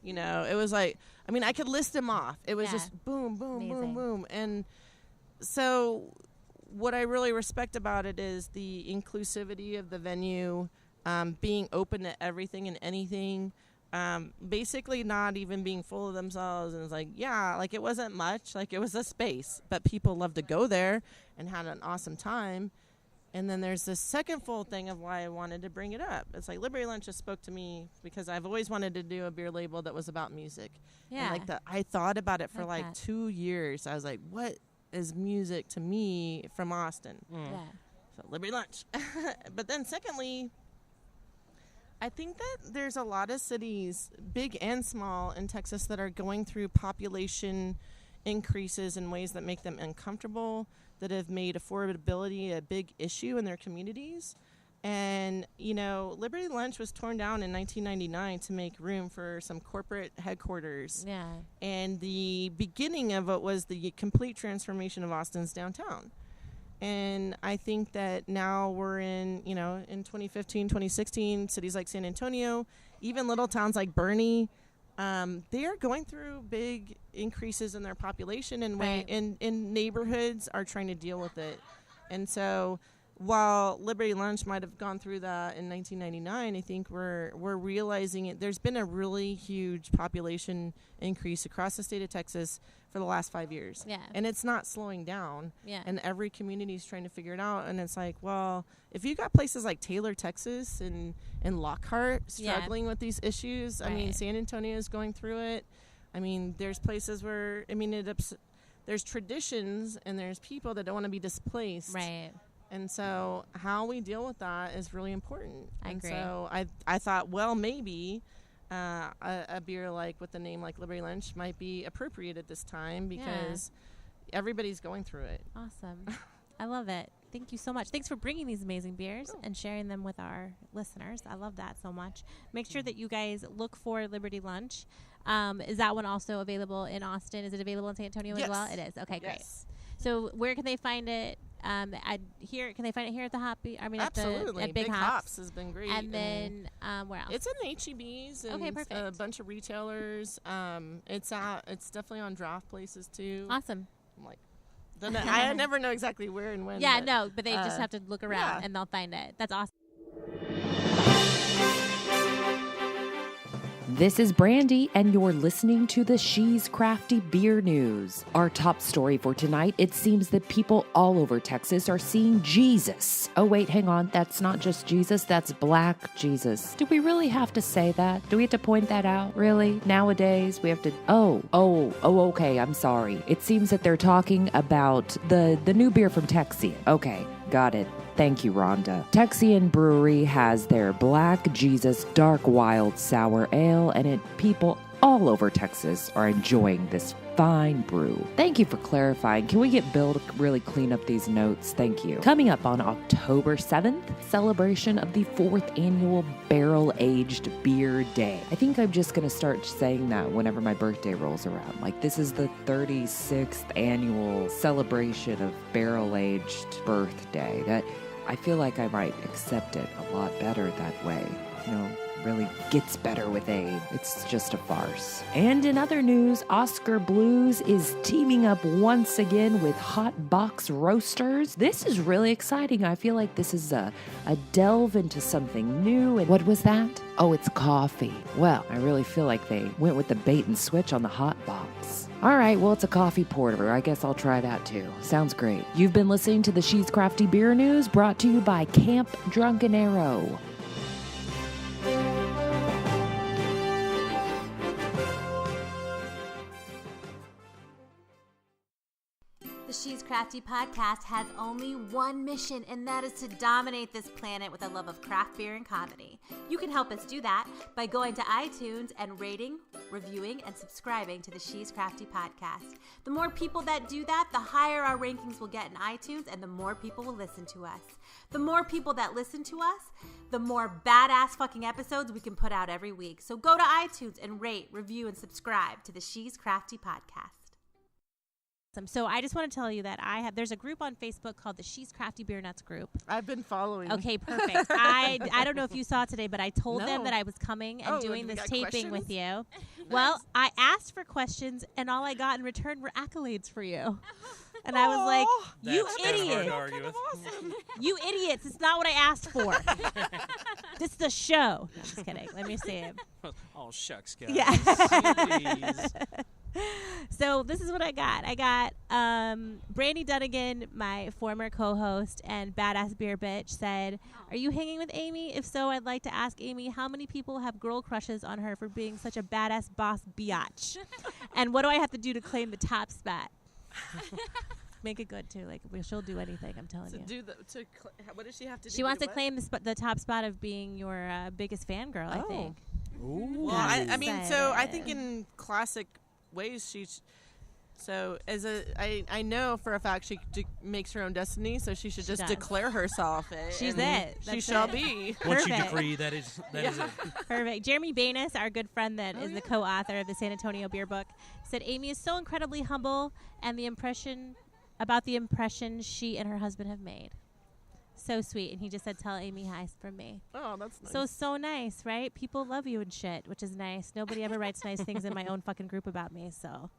You know, it was like, I mean, I could list them off. It was just boom, boom, boom, boom. And so what I really respect about it is the inclusivity of the venue, being open to everything and anything, basically not even being full of themselves. And it's like, like it wasn't much, like it was a space, but people loved to go there and had an awesome time. And then there's this second full thing of why I wanted to bring it up. It's like Liberty Lunch just spoke to me because I've always wanted to do a beer label that was about music. Yeah. And like I thought about it for like like that. 2 years. I was like, what is music to me from Austin? Yeah. So Liberty Lunch. But then secondly, I think that there's a lot of cities, big and small, in Texas that are going through population increases in ways that make them uncomfortable, that have made affordability a big issue in their communities. And, you know, Liberty Lunch was torn down in 1999 to make room for some corporate headquarters. Yeah. And the beginning of it was the complete transformation of Austin's downtown. And I think that now we're in 2015, 2016, cities like San Antonio, even little towns like Bernie, they are going through big increases in their population, and in neighborhoods are trying to deal with it. And so while Liberty Lunch might have gone through that in 1999, I think we're realizing it. There's been a really huge population increase across the state of Texas for the last 5 years. Yeah. And it's not slowing down. Yeah. And every community is trying to figure it out. And it's like, well, if you got places like Taylor, Texas, and Lockhart struggling with these issues, I mean, San Antonio is going through it. I mean, there's places where, there's traditions and there's people that don't want to be displaced. Right. And so how we deal with that is really important. I agree. So I thought, well, maybe a beer like with a name like Liberty Lunch might be appropriate at this time because everybody's going through it. Awesome. I love it. Thank you so much. Thanks for bringing these amazing beers and sharing them with our listeners. I love that so much. Make sure that you guys look for Liberty Lunch. Is that one also available in Austin? Is it available in San Antonio as well? It is. Okay, great. So where can they find it? Can they find it here at the Hoppy? Absolutely. At Big Hops has been great. And then where else? It's in HEBs and a bunch of retailers. It's definitely on draft places too. Awesome. I'm like, I never know exactly where and when. Yeah, but they just have to look around and they'll find it. That's awesome. This is Brandi, and you're listening to the She's Crafty Beer News. Our top story for tonight, it seems that people all over Texas are seeing Jesus. Oh, wait, hang on. That's not just Jesus. That's Black Jesus. Do we really have to say that? Do we have to point that out? Really? Nowadays, we have to... Oh, okay. I'm sorry. It seems that they're talking about the new beer from Texian. Okay, got it. Thank you, Rhonda. Texian Brewery has their Black Jesus Dark Wild Sour Ale, and people all over Texas are enjoying this fine brew. Thank you for clarifying. Can we get Bill to really clean up these notes? Thank you. Coming up on October 7th, celebration of the 4th annual Barrel Aged Beer Day. I think I'm just going to start saying that whenever my birthday rolls around. Like, this is the 36th annual celebration of Barrel Aged Birthday. That I feel like I might accept it a lot better that way. Really gets better with age. It's just a farce. And in other news, Oscar Blues is teaming up once again with Hot Box Roasters. This is really exciting. I feel like this is a delve into something new. And what was that? Oh, it's coffee. Well, I really feel like they went with the bait and switch on the Hot Box. All right, well, it's a coffee porter. I guess I'll try that too. Sounds great. You've been listening to the She's Crafty Beer News, brought to you by Camp Drunken Arrow. The She's Crafty podcast has only one mission, and that is to dominate this planet with a love of craft beer and comedy. You can help us do that by going to iTunes and rating, reviewing, and subscribing to the She's Crafty podcast. The more people that do that, the higher our rankings will get in iTunes, and the more people will listen to us. The more people that listen to us, the more badass fucking episodes we can put out every week. So go to iTunes and rate, review, and subscribe to the She's Crafty podcast. So I just want to tell you that there's a group on Facebook called the She's Crafty Beer Nuts group. I've been following. Okay, perfect. I don't know if you saw it today, but I told them that I was coming and doing this taping with you. Nice. Well, I asked for questions, and all I got in return were accolades for you. And I was like, you idiots. Awesome. You idiots. It's not what I asked for. This is a show. No, just kidding. Let me see it. Oh, shucks, guys. Yeah. Jeez. So this is what I got. I got Brandi Dunagan, my former co-host and badass beer bitch, said, "Are you hanging with Amy? If so, I'd like to ask Amy how many people have girl crushes on her for being such a badass boss biatch, and what do I have to do to claim the top spot?" Make it good too. Like she'll do anything. I'm telling you. What does she have to do? She wants to claim the top spot of being your biggest fangirl. I think. Ooh. Well, I mean, so I think in classic ways I know for a fact she makes her own destiny, so she should just declare herself it. She's it. She shall be. Once you decree, that is it. Perfect. Jeremy Banis, our good friend that is the co-author of the San Antonio Beer Book, said Amy is so incredibly humble, and the impression about the impression she and her husband have made. So sweet. And he just said, tell Amy hi from me. Oh, that's nice. So nice, right? People love you and shit, which is nice. Nobody ever writes nice things in my own fucking group about me. So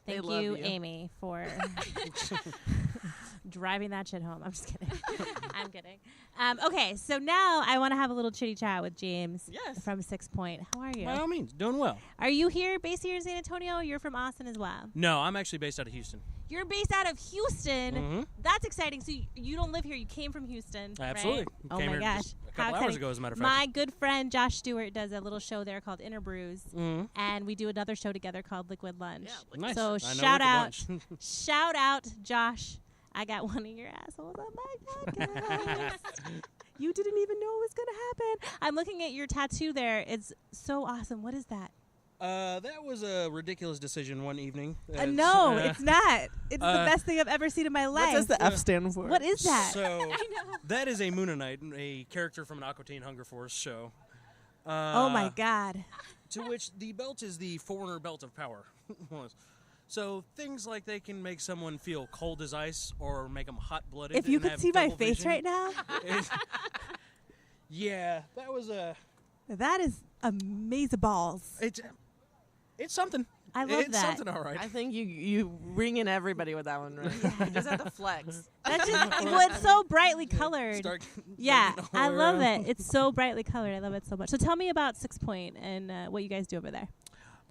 thank you, Amy, for driving that shit home. I'm just kidding. I'm kidding. Okay, so now I want to have a little chitty chat with James from Sixpoint. How are you? By all means, doing well. Are you based here in San Antonio, or you're from Austin as well? No, I'm actually based out of Houston. You're based out of Houston. Mm-hmm. That's exciting. So you don't live here. You came from Houston. Absolutely. Right? Oh Came my here gosh. just a couple hours ago, as a matter of fact. My good friend Josh Stewart does a little show there called Inner Brews, and we do another show together called Liquid Lunch. Yeah, Nice. So shout out, Josh. I got one of your assholes on my podcast. You didn't even know it was gonna happen. I'm looking at your tattoo there. It's so awesome. What is that? That was a ridiculous decision one evening. No, it's not. It's the best thing I've ever seen in my life. What does the F stand for? What is that? So that is a Moonanite, a character from an Aqua Teen Hunger Force show. Oh my God. To which the belt is the Foreigner belt of power. So things like they can make someone feel cold as ice or make them hot-blooded. If you and could have see my double face vision. right now. Yeah, that was a... That is amazing balls. It's something. I love it's that. something, all right. I think you ring in everybody with that one, right? You just have to flex. That's just, well, it's so brightly colored. Start Yeah, getting all I love around. it. It's so brightly colored. I love it so much. So tell me about Sixpoint and what you guys do over there.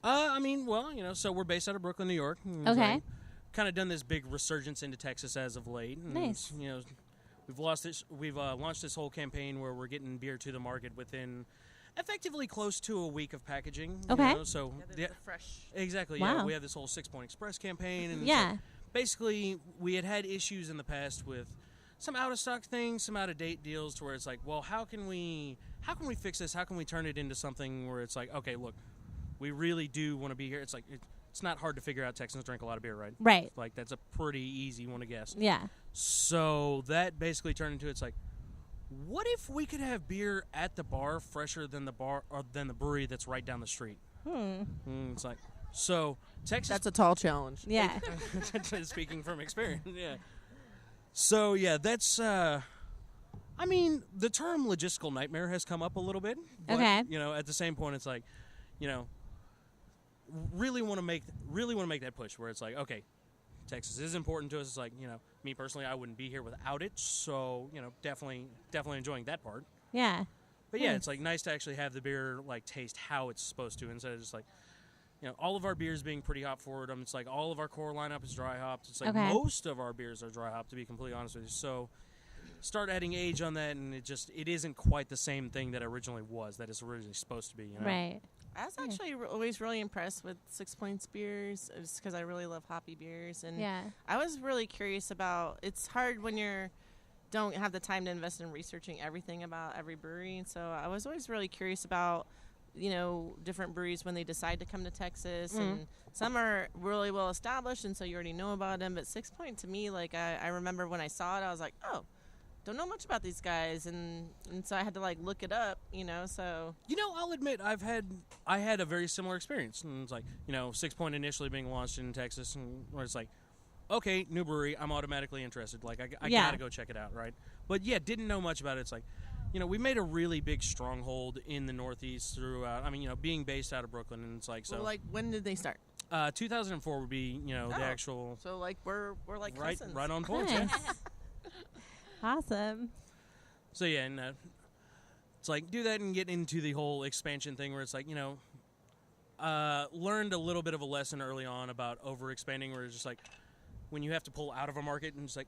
I mean, well, so we're based out of Brooklyn, New York. Okay. Kind of done this big resurgence into Texas as of late. And, Nice. We've launched this whole campaign where we're getting beer to the market within effectively close to a week of packaging. Okay. So Fresh. exactly. Wow. Yeah, we have this whole 6 Point Express campaign, and Yeah. basically we had issues in the past with some out of stock things, some out of date deals, to where it's like, well, how can we fix this? How can we turn it into something where it's like, okay, look, we really do want to be here. It's like it's not hard to figure out Texans drink a lot of beer, right? Right. Like that's a pretty easy one to guess. Yeah. So that basically turned into, it's like, what if we could have beer at the bar fresher than the bar or than the brewery that's right down the street? It's like, so Texas. That's a tall challenge. Yeah. Speaking from experience, yeah. So yeah, that's. I mean, the term logistical nightmare has come up a little bit. But, Okay. At the same point, it's like, really want to make that push where it's like, okay, Texas is important to us. It's like, me personally, I wouldn't be here without it. So, definitely enjoying that part. Yeah. But yeah, it's like nice to actually have the beer like taste how it's supposed to, instead of just like, all of our beers being pretty hop forward. It's like all of our core lineup is dry hopped. It's like most of our beers are dry hopped, to be completely honest with you. So start adding age on that, and it isn't quite the same thing that originally was, that it's originally supposed to be. Right. I was actually always really impressed with 6 Points beers, just because I really love hoppy beers. And I was really curious about, it's hard when you don't have the time to invest in researching everything about every brewery. And so I was always really curious about, different breweries when they decide to come to Texas. And some are really well established, and so you already know about them. But 6 Point, to me, like I remember when I saw it, I was like, oh, don't know much about these guys, and so I had to like look it up, so I'll admit I had a very similar experience. And it's like, 6 Point initially being launched in Texas, and where it's like, okay, new brewery, I'm automatically interested, like I gotta go check it out, right? But yeah, didn't know much about it. It's like, we made a really big stronghold in the Northeast throughout, being based out of Brooklyn, and it's like, so like when did they start? 2004 would be, the actual, so like we're like cousins. right on point. Nice. Yeah. Awesome. So yeah, and it's like do that and get into the whole expansion thing where it's like, learned a little bit of a lesson early on about over expanding, where it's just like when you have to pull out of a market and it's like,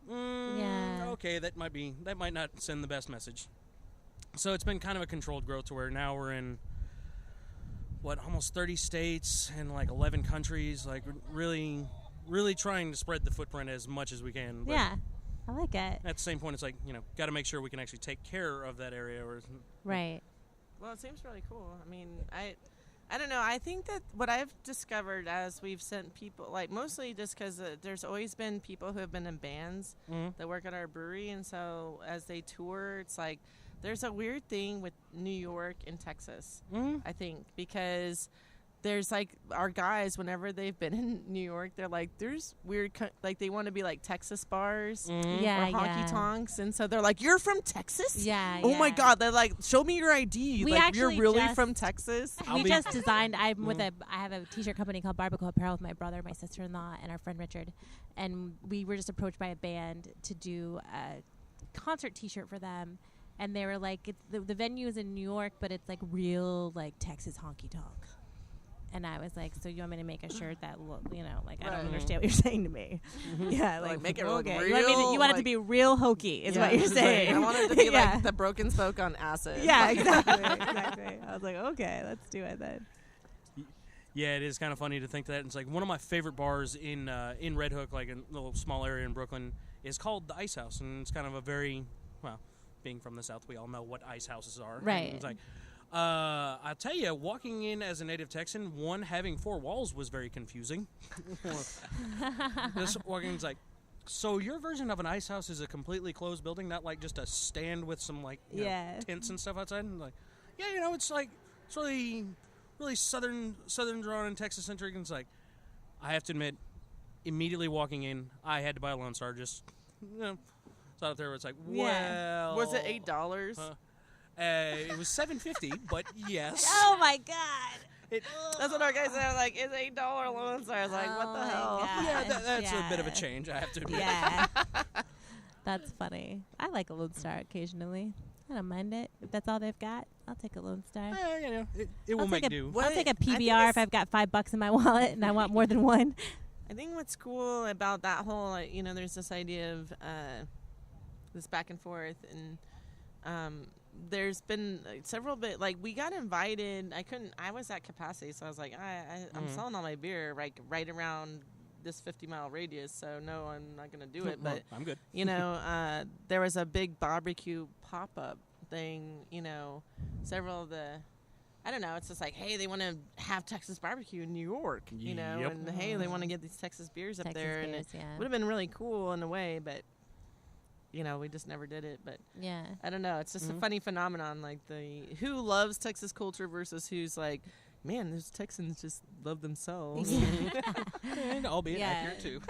okay, that might not send the best message. So it's been kind of a controlled growth to where now we're in almost 30 states and like 11 countries, like really, really trying to spread the footprint as much as we can. But Yeah. I like it. at the same point, it's like, got to make sure we can actually take care of that area. Right. Well, it seems really cool. I mean, I don't know. I think that what I've discovered as we've sent people, like mostly just because there's always been people who have been in bands that work at our brewery. And so as they tour, it's like there's a weird thing with New York and Texas, I think, because there's like our guys, whenever they've been in New York, they're like, there's weird, like they want to be like Texas bars or honky tonks, and so they're like, you're from Texas? Yeah. Oh my God! They're like, show me your ID. We like you're really just, from Texas. We just designed. I have a t-shirt company called Barbacoa Apparel with my brother, my sister-in-law, and our friend Richard, and we were just approached by a band to do a concert t-shirt for them, and they were like, the venue is in New York, but it's like real like Texas honky tonk. And I was like, so you want me to make a shirt that, you know, like, I don't understand what you're saying to me. Yeah, like make it look real. You want it to be real hokey, is what you're saying. I want it to be like the Broken Spoke on acid. Yeah, exactly. Exactly. I was like, okay, let's do it then. Yeah, it is kind of funny to think that. It's like one of my favorite bars in Red Hook, like a little small area in Brooklyn, is called the Ice House. And it's kind of a very, well, being from the South, we all know what ice houses are. Right. And it's like, I'll tell you, walking in as a native Texan, having 4 walls was very confusing. Just walking in's like, so your version of an ice house is a completely closed building, not like just a stand with some like you know, tents and stuff outside? And like, yeah, you know, it's like it's really southern drawn and Texas centric. And it's like, I have to admit, immediately walking in, I had to buy a Lone Star. Just you know, it's out there where it's like, well, was it $8? It was $7.50, but yes. Oh my God! That's what our guys said. Like, it's $8 Lone Star. I was like, what the hell? Gosh, yeah, that's a bit of a change, I have to admit. Yeah, that's funny. I like a Lone Star occasionally. I don't mind it. If that's all they've got, I'll take a Lone Star. You know, it will make do. I'll take a PBR if I've got $5 in my wallet and I want more than one. I think what's cool about that whole, like, you know, there's this idea of this back and forth, and there's been several bit like we got invited. I was at capacity, so I was like, I'm selling all my beer right around this 50-mile radius, so no, I'm not gonna do it. But I'm good. You know, there was a big barbecue pop-up thing. You know, several of the. I don't know. It's just like, hey, they want to have Texas barbecue in New York, you know, and hey, they want to get these Texas beers up there, and it would have been really cool in a way, but you know, we just never did it. But yeah, I don't know. It's just a funny phenomenon, like the who loves Texas culture versus who's like, man, those Texans just love themselves. And albeit accurate too.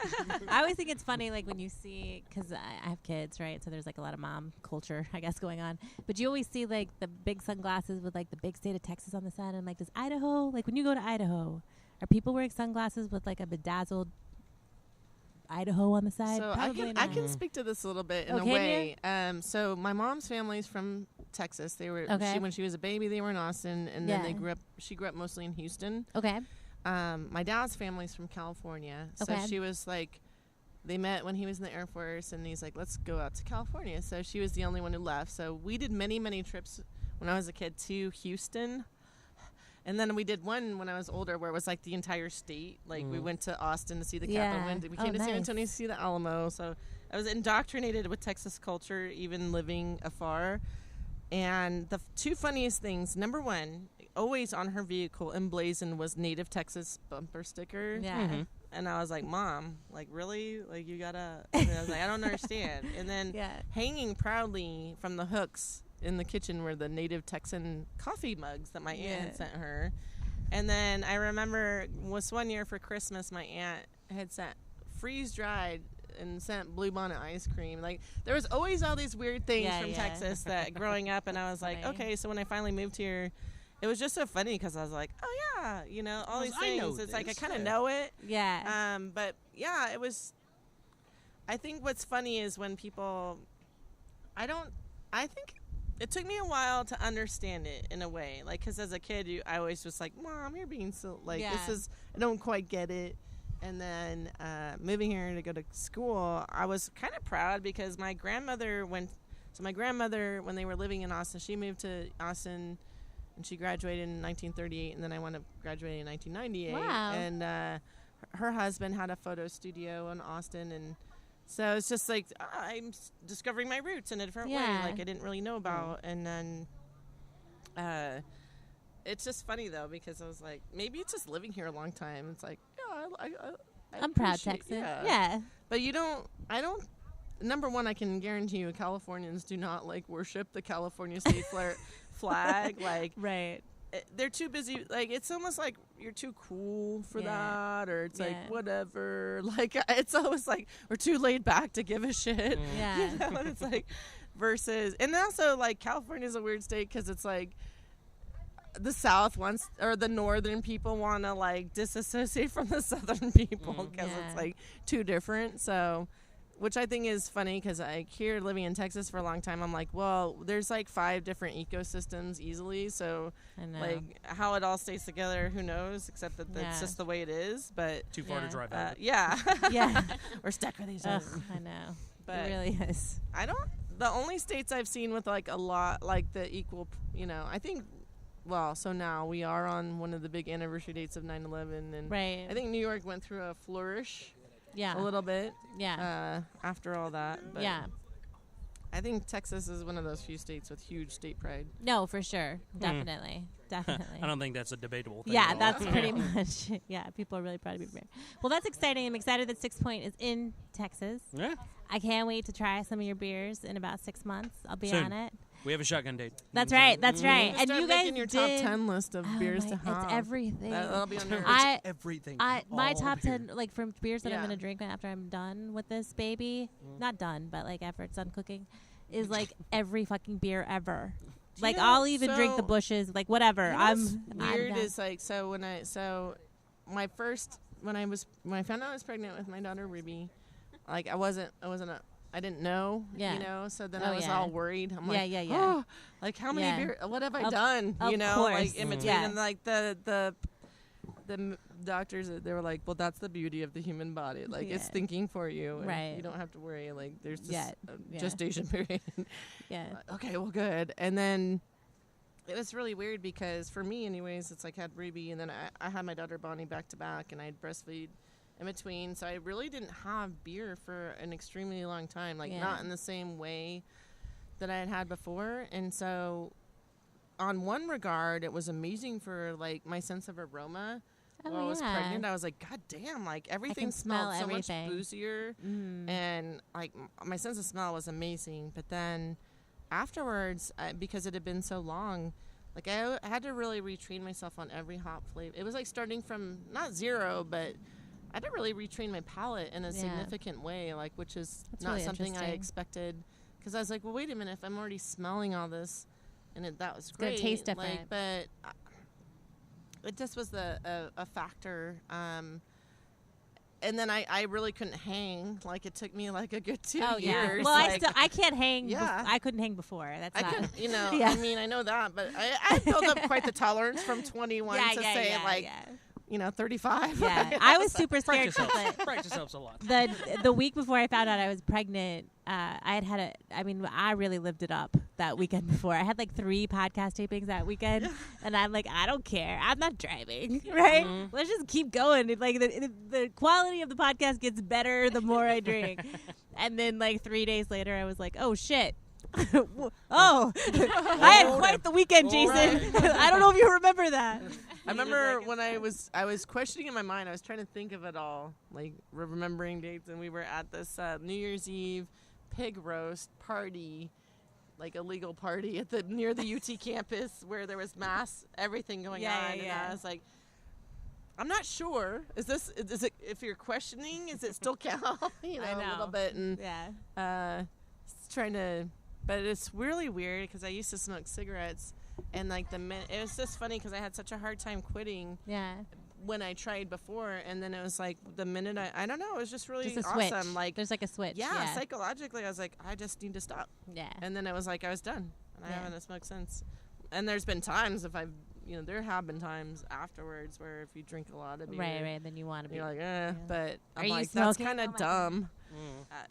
I always think it's funny, like when you see, because I have kids, right? So there's like a lot of mom culture, I guess, going on. But you always see like the big sunglasses with like the big state of Texas on the side. And I'm like, does Idaho, like when you go to Idaho, are people wearing sunglasses with like a bedazzled Idaho on the side? So I can speak to this a little bit in a way. So my mom's family's from Texas. They were when she was a baby, they were in Austin, and then she grew up mostly in Houston. Okay. My dad's family's from California, so she was like, they met when he was in the Air Force, and he's like, let's go out to California. So she was the only one who left. So we did many trips when I was a kid to Houston. And then we did one when I was older where it was like the entire state. Like we went to Austin to see the Capitol. We came to San Antonio to see the Alamo. So I was indoctrinated with Texas culture, even living afar. And the 2 funniest things, number one, always on her vehicle emblazoned was Native Texas bumper sticker. Yeah. And I was like, Mom, like, really? Like, you gotta... And I was like, I don't understand. And then hanging proudly from the hooks in the kitchen were the Native Texan coffee mugs that my aunt had sent her. And then I remember was one year for Christmas, my aunt had sent freeze-dried and sent Bluebonnet ice cream. Like, there was always all these weird things from Texas that growing up, and I was like, okay, so when I finally moved here, it was just so funny because I was like, oh, yeah, you know, all these things. It's like I kind of know it. Yeah. But, yeah, it was... I think what's funny is when people... I think... It took me a while to understand it in a way, like, because as a kid, I always was like, Mom, you're being so, like, this is, I don't quite get it. And then moving here to go to school, I was kind of proud because my grandmother when they were living in Austin, she moved to Austin and she graduated in 1938, and then I wound up graduating in 1998. Wow. And her husband had a photo studio in Austin, and so it's just like I'm discovering my roots in a different way, like I didn't really know about. And then it's just funny though because I was like, maybe it's just living here a long time. It's like, I'm proud Texan. Yeah. But I don't. Number one, I can guarantee you, Californians do not like worship the California state flag. Like, right. they're too busy. Like, it's almost like you're too cool for that, or it's like whatever. Like, it's always like we're too laid back to give a shit. Yeah. You know? It's like versus, and also like California is a weird state because it's like the South wants, or the northern people want to like disassociate from the southern people because it's like too different. So. Which I think is funny because I here living in Texas for a long time, I'm like, well, there's like 5 different ecosystems easily. So, like, how it all stays together, who knows? Except that it's just the way it is. But too far to drive out. Yeah. Yeah. We're stuck with each other. I know. But it really is. The only states I've seen with like a lot, like the equal, I think, well, so now we are on one of the big anniversary dates of 9/11. And I think New York went through a flourish. Yeah. A little bit. Yeah. After all that. But yeah. I think Texas is one of those few states with huge state pride. No, for sure. Definitely. Definitely. I don't think that's a debatable thing. Yeah, that's pretty much. Yeah, people are really proud to be from here. Well, that's exciting. I'm excited that Sixpoint is in Texas. Yeah. I can't wait to try some of your beers in about 6 months. I'll be on it. We have a shotgun date. That's right. That's right. And you guys your top 10 list of beers to have. It's everything. That'll be on your everything. My top 10, like, from beers that I'm going to drink after I'm done with this baby. Not done, but, like, after it's done cooking, is, like, every fucking beer ever. Like, I'll even drink the Bushes, like, whatever. Weird is, like, when I found out I was pregnant with my daughter Ruby, like, I didn't know, so then I was all worried. I'm like, oh, like how many beer, what have I done, like in between, and like the doctors, they were like, well, that's the beauty of the human body, like it's thinking for you, and you don't have to worry, like there's this gestation period. Okay, well, good. And then it was really weird because for me anyways, it's like had Ruby, and then I had my daughter Bonnie back to back, and I'd breastfeed in between, so I really didn't have beer for an extremely long time, like not in the same way that I had before. And so on one regard, it was amazing for like my sense of aroma. While I was pregnant, I was like, God damn, like everything smelled so much boozier, and like my sense of smell was amazing. But then afterwards, because it had been so long, like I had to really retrain myself on every hop flavor. It was like starting from not zero, but I had to really retrain my palate in a significant way, like, which is not really something I expected. Because I was like, well, wait a minute, if I'm already smelling all this, and that was great. It's gonna taste different. Like, but it just was a factor. And then I really couldn't hang. Like, it took me like a good 2 years. Well, like, I can't hang. I couldn't hang before. That's not. Couldn't, I mean, I know that, but I built up quite the tolerance from 21 to say 35. Yeah, I was super scared. Practice helps a lot. The week before I found out I was pregnant, I really lived it up that weekend before. I had like 3 podcast tapings that weekend, and I'm like, I don't care. I'm not driving, right? Mm-hmm. Let's just keep going. Like the quality of the podcast gets better the more I drink. And then like 3 days later, I was like, oh shit. I had quite the weekend, Jason. I don't know if you remember that. I remember when I was questioning in my mind. I was trying to think of it all, like remembering dates, and we were at this New Year's Eve pig roast party, like a legal party at near the UT campus where there was mass everything going on. And I was like, I'm not sure. Is it? If you're questioning, is it still count? I know a little bit, and trying to. But it's really weird because I used to smoke cigarettes, and like it was just funny because I had such a hard time quitting. Yeah. When I tried before, and then it was like the minute I don't know, it was just really just awesome. Switch. Like there's like a switch. Yeah, psychologically, I was like, I just need to stop. Yeah. And then it was like I was done, and I haven't smoked since. And there's been times there have been times afterwards where if you drink a lot of beer, right, then you want to be. You're like, but I'm like, that's kind of dumb.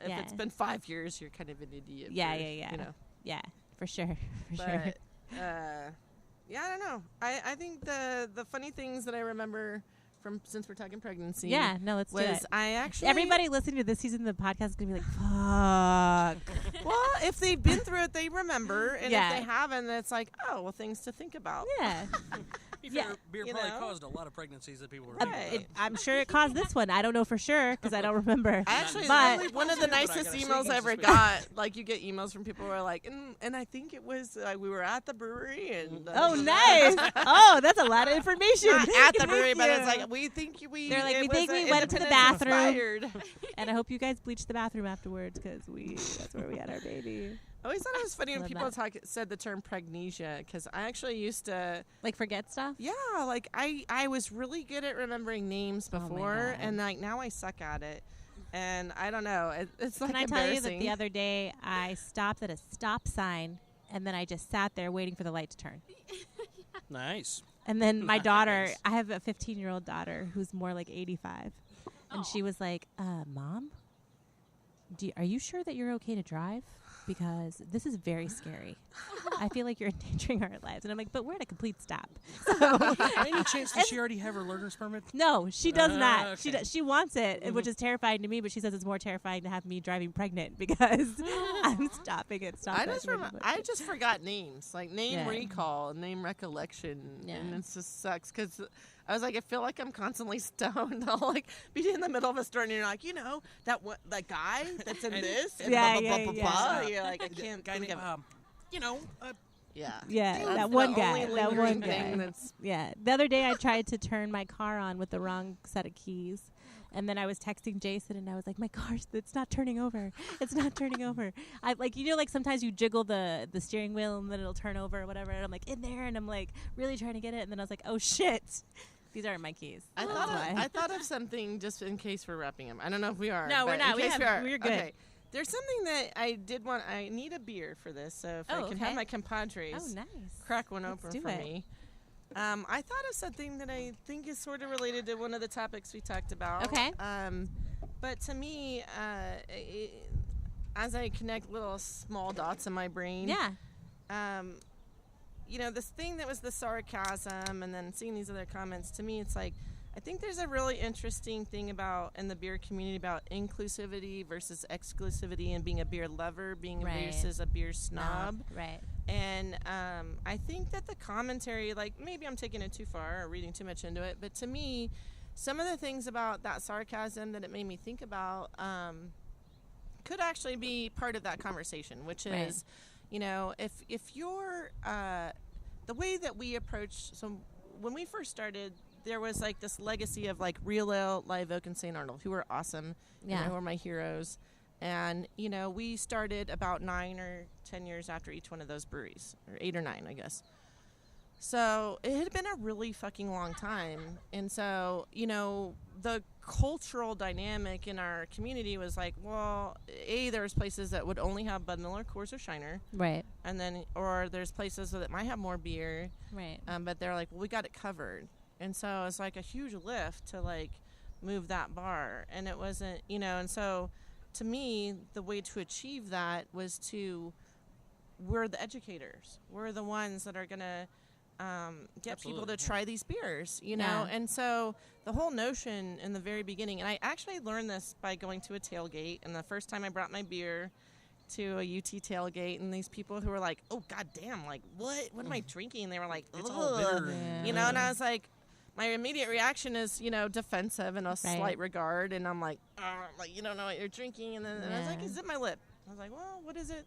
If it's been 5 years, you're kind of an idiot. Yeah. Yeah, for sure. I don't know. I think the funny things that I remember from since we're talking pregnancy. Yeah, no, let's do it. Everybody listening to this season of the podcast is gonna be like, fuck. Well, if they've been through it, they remember, and if they haven't, it's like, oh, well, things to think about. Yeah. Beer You probably know? caused a lot of pregnancies that people were Right. I'm sure it caused this one. I don't know for sure because I don't remember. Actually, But- one of the But I nicest gotta emails say, I ever suspicious. got, like you get emails from people who are like, and I think it was, we were at the brewery and. Oh, nice. Oh, that's a lot of information. Not at the Thank brewery, but it's you. like, we think we. They're like, it we was think we a went to the Independence bathroom. inspired. And I hope you guys bleached the bathroom afterwards because that's where we had our baby. I always thought it was funny when Love people that. said the term pregnesia, because I actually used to. Like forget stuff? Yeah, like I was really good at remembering names Oh my before, God. and like now I suck at it. And I don't know. It's like Can I tell you that embarrassing. the other day I stopped at a stop sign and then I just sat there waiting for the light to turn. Nice. And then my daughter, Nice. I have a 15-year-old daughter who's more like 85. And she was like, Mom, are you sure that you're okay to drive? Because this is very scary. I feel like you're endangering our lives. And I'm like, but we're at a complete stop. Any chance does she already have her learner's permit? No, she does not. She okay. She wants it, which is terrifying to me. But she says it's more terrifying to have me driving pregnant because I'm stopping at stop. I just forgot names, like name Yeah. recall, name recollection, Yeah. and it just sucks because I was like, I feel like I'm constantly stoned. I'll like be in the middle of a store and you're like, that guy that's in this, and Yeah, blah, blah, blah, yeah, blah, blah. yeah. You're like, I can't Guy think named, of yeah. Yeah, That's that the one guy. only That lingering one thing guy. that's Yeah. The other day I tried to turn my car on with the wrong set of keys. And then I was texting Jason and I was like, my car's, it's not turning over. It's not turning over. I like, like sometimes you jiggle the steering wheel and then it'll turn over or whatever. And I'm like in there and I'm like really trying to get it. And then I was like, oh shit, these aren't my keys. I That's thought why. I thought of something just in case we're wrapping them. I don't know if we are. No, we're but not. in We case have- we are. we're good. Okay. There's something that I did want. I need a beer for this, so if I Oh, can okay. have my compadres Oh, nice. crack one Let's open do for it. me. I thought of something that I think is sort of related to one of the topics we talked about. Okay. But to me, as I connect little small dots in my brain, Yeah. this thing that was the sarcasm and then seeing these other comments, to me, it's like, I think there's a really interesting thing about in the beer community about inclusivity versus exclusivity and being a beer lover, being Right. versus a beer snob. Right. And I think that the commentary, like maybe I'm taking it too far or reading too much into it, but to me, some of the things about that sarcasm that it made me think about could actually be part of that conversation, which Right. is, if you're the way that we approach. So when we first started, there was like this legacy of like Real Ale, Live Oak, and St. Arnold, who were awesome, Yeah. who were my heroes. And, we started about 9 or 10 years after each one of those breweries, or 8 or 9, I guess. So it had been a really fucking long time. And so, the cultural dynamic in our community was like, well, there was places that would only have Bud Miller, Coors, or Shiner. Right. And then, or there's places that might have more beer. Right. But they're like, well, we got it covered. And so it's like a huge lift to like move that bar. And it wasn't, and so to me, the way to achieve that was we're the educators. We're the ones that are going to get people Absolutely, to yeah. try these beers, Yeah. And so the whole notion in the very beginning, and I actually learned this by going to a tailgate. And the first time I brought my beer to a UT tailgate, and these people who were like, oh, goddamn, like, what am I drinking? And they were like, It's all ugh. bitter. And I was like, my immediate reaction is, defensive and a slight regard. And I'm like, like, you don't know what you're drinking. And then I was like, Yeah. is it my lip? I was like, well, what is it?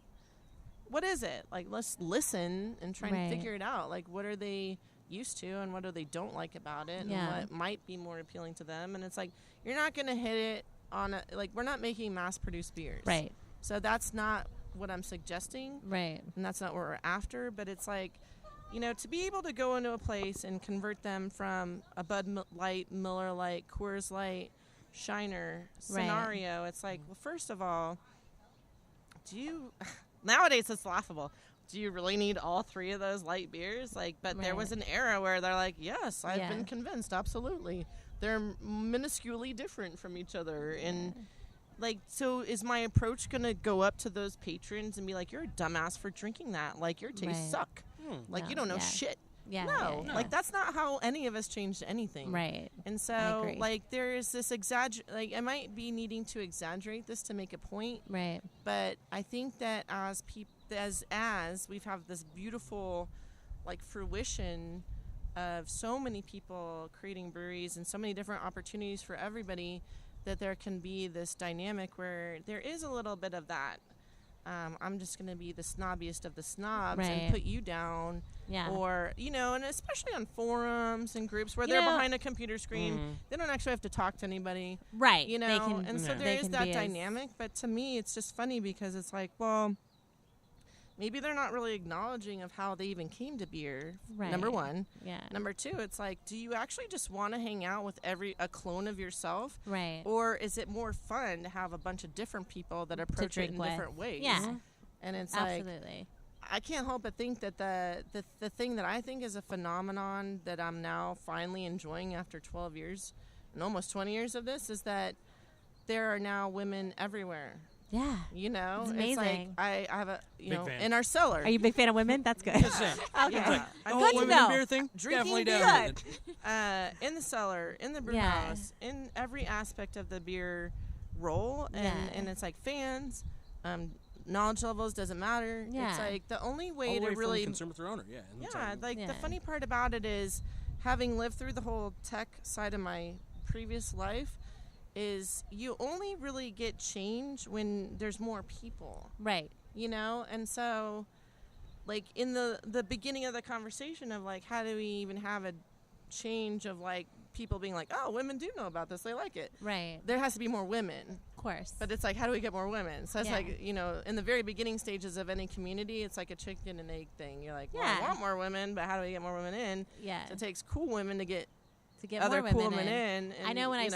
What is it? Like, let's listen and try Right. and figure it out. Like, what are they used to and what do they don't like about it? Yeah. And what might be more appealing to them. And it's like, you're not going to hit it on we're not making mass-produced beers. Right. So that's not what I'm suggesting. Right. And that's not what we're after. But it's like, to be able to go into a place and convert them from a Bud Light, Miller Light, Coors Light, Shiner scenario, it's like, well, first of all, nowadays it's laughable. Do you really need all 3 of those light beers? But there was an era where they're like, yes, I've been convinced, absolutely. They're minusculely different from each other. And so is my approach going to go up to those patrons and be like, you're a dumbass for drinking that. Like, your tastes suck. Like, you don't know shit. Yeah. No. Yeah. Like, that's not how any of us changed anything. Right. And so, agree. like, there's this I might be needing to exaggerate this to make a point. Right. But I think that as we've had this beautiful, like, fruition of so many people creating breweries and so many different opportunities for everybody that there can be this dynamic where there is a little bit of that. I'm just going to be the snobbiest of the snobs and put you down. Yeah. Or, and especially on forums and groups where they're behind a computer screen, they don't actually have to talk to anybody. Right. And so there is that dynamic. But to me, it's just funny because it's like, well, maybe they're not really acknowledging of how they even came to beer, number one. Yeah. Number two, it's like, do you actually just want to hang out with a clone of yourself? Right. Or is it more fun to have a bunch of different people that approach it in different ways? Yeah. And it's absolutely. I can't help but think that the thing that I think is a phenomenon that I'm now finally enjoying after 12 years and almost 20 years of this is that there are now women everywhere. Yeah. It's amazing. like I have a, fan. in our cellar. Are you a big fan of women? That's good. Okay. The I whole Good to women know. beer thing, definitely beer. down. In the cellar, in the brew house, in every aspect of the beer role, and it's like fans, knowledge levels doesn't matter. Yeah. It's like the only way All the to way really from consumer through owner, the funny part about it is having lived through the whole tech side of my previous life is you only really get change when there's more people. Right. And so like in the beginning of the conversation of like how do we even have a change of like people being like, oh, women do know about this, they like it. Right. There has to be more women. Of course. But it's like, how do we get more women? So it's like, in the very beginning stages of any community, it's like a chicken and egg thing. You're like, well, I want more women, but how do we get more women in? Yeah. So it takes cool women to get other more women women in. I know when I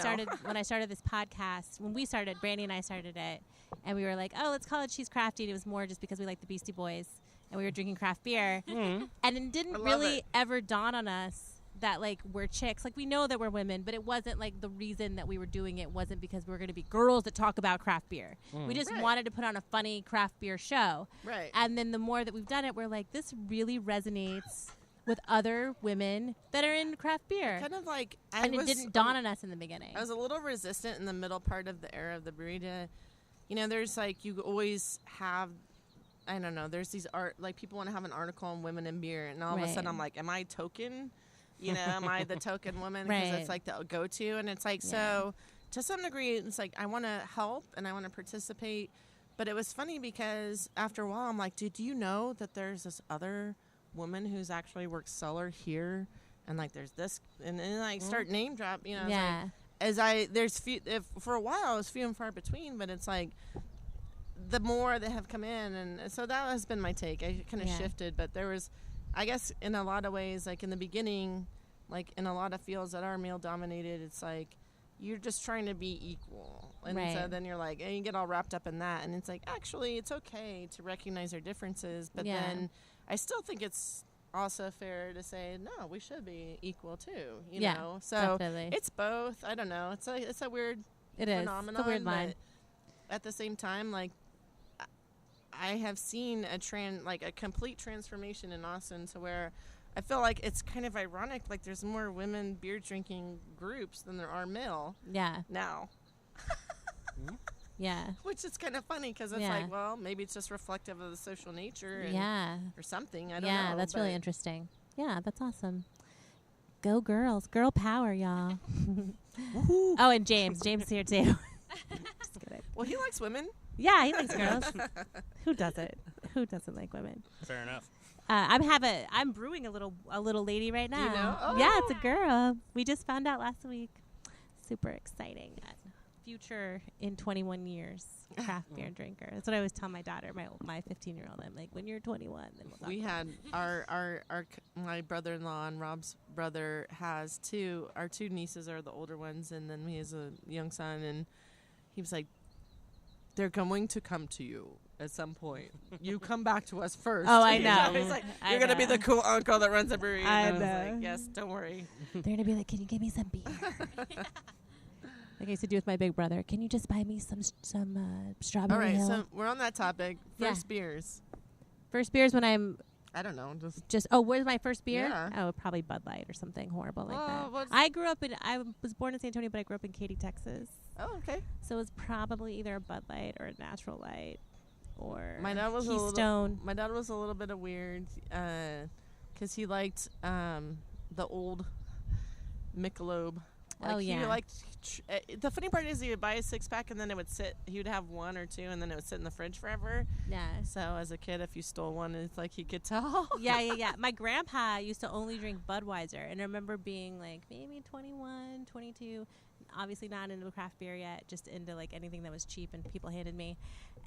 started this podcast, when we started, Brandi and I started it, and we were like, oh, let's call it She's Crafty. And it was more just because we like the Beastie Boys, and we were drinking craft beer. And it didn't really ever dawn on us that like we're chicks. Like we know that we're women, but it wasn't like the reason that we were doing it wasn't because we were going to be girls that talk about craft beer. We just wanted to put on a funny craft beer show. Right. And then the more that we've done it, we're like, this really resonates with other women that are in craft beer. Kind of like, it didn't dawn on us in the beginning. I was a little resistant in the middle part of the era of the brewery to, there's like, you always have, I don't know, there's these like people want to have an article on women in beer, and all of a sudden I'm like, am I token? Am I the token woman? Because it's like the go-to, and it's like, so to some degree, it's like I want to help and I want to participate, but it was funny because after a while I'm like, dude, do you know that there's this other woman who's actually works cellar here, and like there's this, and then like start name drop, for a while I was few and far between, but it's like the more that have come in, and so that has been my take. I kind of shifted, but there was, I guess, in a lot of ways, like in the beginning, like in a lot of fields that are male dominated, it's like you're just trying to be equal, and so then you're like, and you get all wrapped up in that, and it's like actually it's okay to recognize our differences, but then I still think it's also fair to say, no, we should be equal too, you know? So definitely. It's both. I don't know. It's a weird phenomenon. It's a weird line. At the same time, like, I have seen a complete transformation in Austin to where I feel like it's kind of ironic. Like, there's more women beer drinking groups than there are male. Yeah. Now. Yeah. Which is kind of funny because it's like, well, maybe it's just reflective of the social nature or something. I don't know. Yeah, that's really interesting. Yeah, that's awesome. Go girls. Girl power, y'all. Oh, and James. James is here too. Just kidding. Well, he likes women. Yeah, he likes girls. Who doesn't? Who doesn't like women? Fair enough. I'm brewing a little lady right now. You know? Oh. Yeah, it's a girl. We just found out last week. Super exciting. Future in 21 years, craft beer drinker. That's what I always tell my daughter, my 15-year-old. I'm like, when you're 21, then we'll talk. We had my brother-in-law and Rob's brother has our two nieces are the older ones, and then he has a young son, and he was like, they're going to come to you at some point. You come back to us first. Oh, I know. He's like, you're going to be the cool uncle that runs a brewery. I and know. I was like, yes, don't worry. They're going to be like, can you give me some beer? Like I used to do with my big brother. Can you just buy me some strawberry All right, hill? so we're on that topic. First beers. First beers when I'm... I don't know. where's my first beer? Yeah. Oh, probably Bud Light or something horrible like Oh, that. I was born in San Antonio, but I grew up in Katy, Texas. Oh, okay. So it was probably either a Bud Light or a Natural Light or My dad was Keystone. my dad was a little bit of weird because he liked the old Michelob. Oh, yeah. He liked, the funny part is he would buy a 6-pack and then it would sit. He would have 1 or 2 and then it would sit in the fridge forever. Yeah. So as a kid, if you stole one, it's like he could tell. Yeah. My grandpa used to only drink Budweiser, and I remember being like maybe 21, 22, obviously not into craft beer yet, just into like anything that was cheap and people handed me.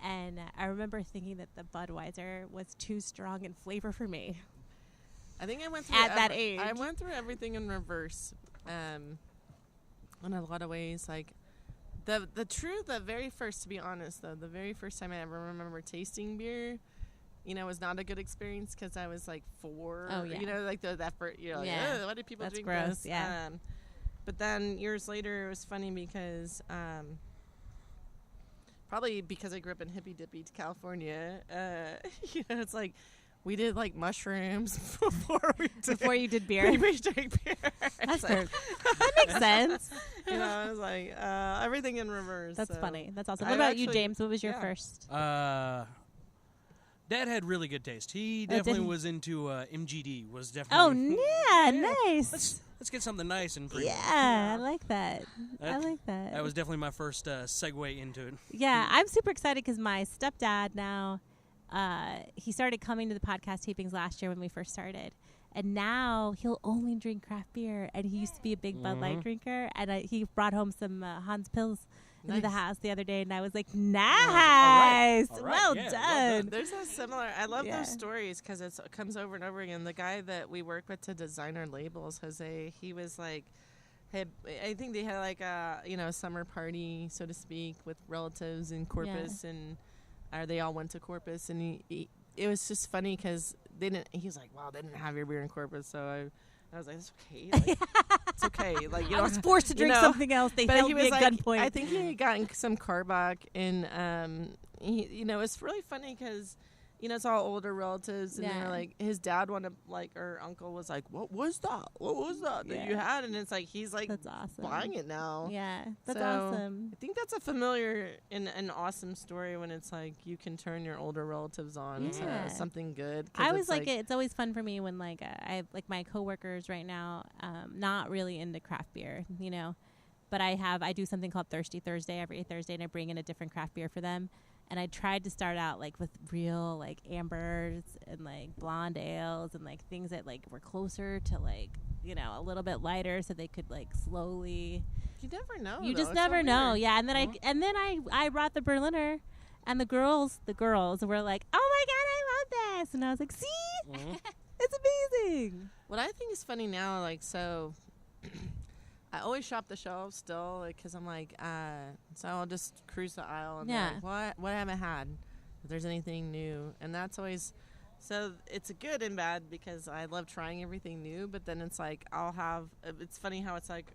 And I remember thinking that the Budweiser was too strong in flavor for me. I think I went through at that age. I went through everything in reverse. In a lot of ways, like the very first, to be honest though, the very first time I ever remember tasting beer, was not a good experience because I was like 4. Oh, yeah. Like that first, like, Yeah. why do people That's drink gross, this? yeah. But then years later, it was funny because probably because I grew up in hippy dippy California, it's like we did like mushrooms before you did beer. We drank beer. That's like, that makes sense. I was like everything in reverse. That's so. funny. That's awesome. I've What about you, actually- James? What was your first? Dad had really good taste. He did definitely he? was into MGD. Was Oh, definitely. yeah, nice. Let's get something nice and premium. Yeah, I like that. I That- like that. That was definitely my first segue into it. Yeah, I'm super excited because my stepdad now, he started coming to the podcast tapings last year when we first started. And now he'll only drink craft beer. And he used to be a big Bud Light drinker. And he brought home some Hans Pils into the house the other day. And I was like, nice. All right. Well Yeah, well done. done. There's a similar. I love Yeah. those stories because it comes over and over again. The guy that we work with to design our labels, Jose, he was like, I think they had like a summer party, so to speak, with relatives in Corpus, or they all went to Corpus, and he it was just funny because they didn't. He was like, "Wow, they didn't have your beer in Corpus," so I was like, "It's okay, like, it's okay." Like I was forced to drink something else. They but held he me was at like, gunpoint. I think he had gotten some Carbach, and it's really funny because it's all older relatives, and Yeah. they're like, his dad or uncle was like, "What was that? What was that Yeah. you had?" And it's like he's like That's awesome. buying it now. Yeah, that's So, awesome. I think that's a familiar and an awesome story when it's like you can turn your older relatives on Yeah. to something good. 'Cause I always it's like it. It's always fun for me when I like my coworkers right now, not really into craft beer, but I do something called Thirsty Thursday every Thursday, and I bring in a different craft beer for them. And I tried to start out like with real like ambers and like blonde ales and like things that like were closer to like a little bit lighter, so they could like slowly. You never know. You though. just It's so never know, weird. yeah. And then I brought the Berliner, and the girls were like, "Oh my god, I love this!" And I was like, "See, it's amazing." What I think is funny now, like, so I always shop the shelves still, like, because I'm like, so I'll just cruise the aisle and be Yeah. like, what I haven't had, if there's anything new. And that's always, so it's a good and bad because I love trying everything new, but then it's like, it's funny how it's like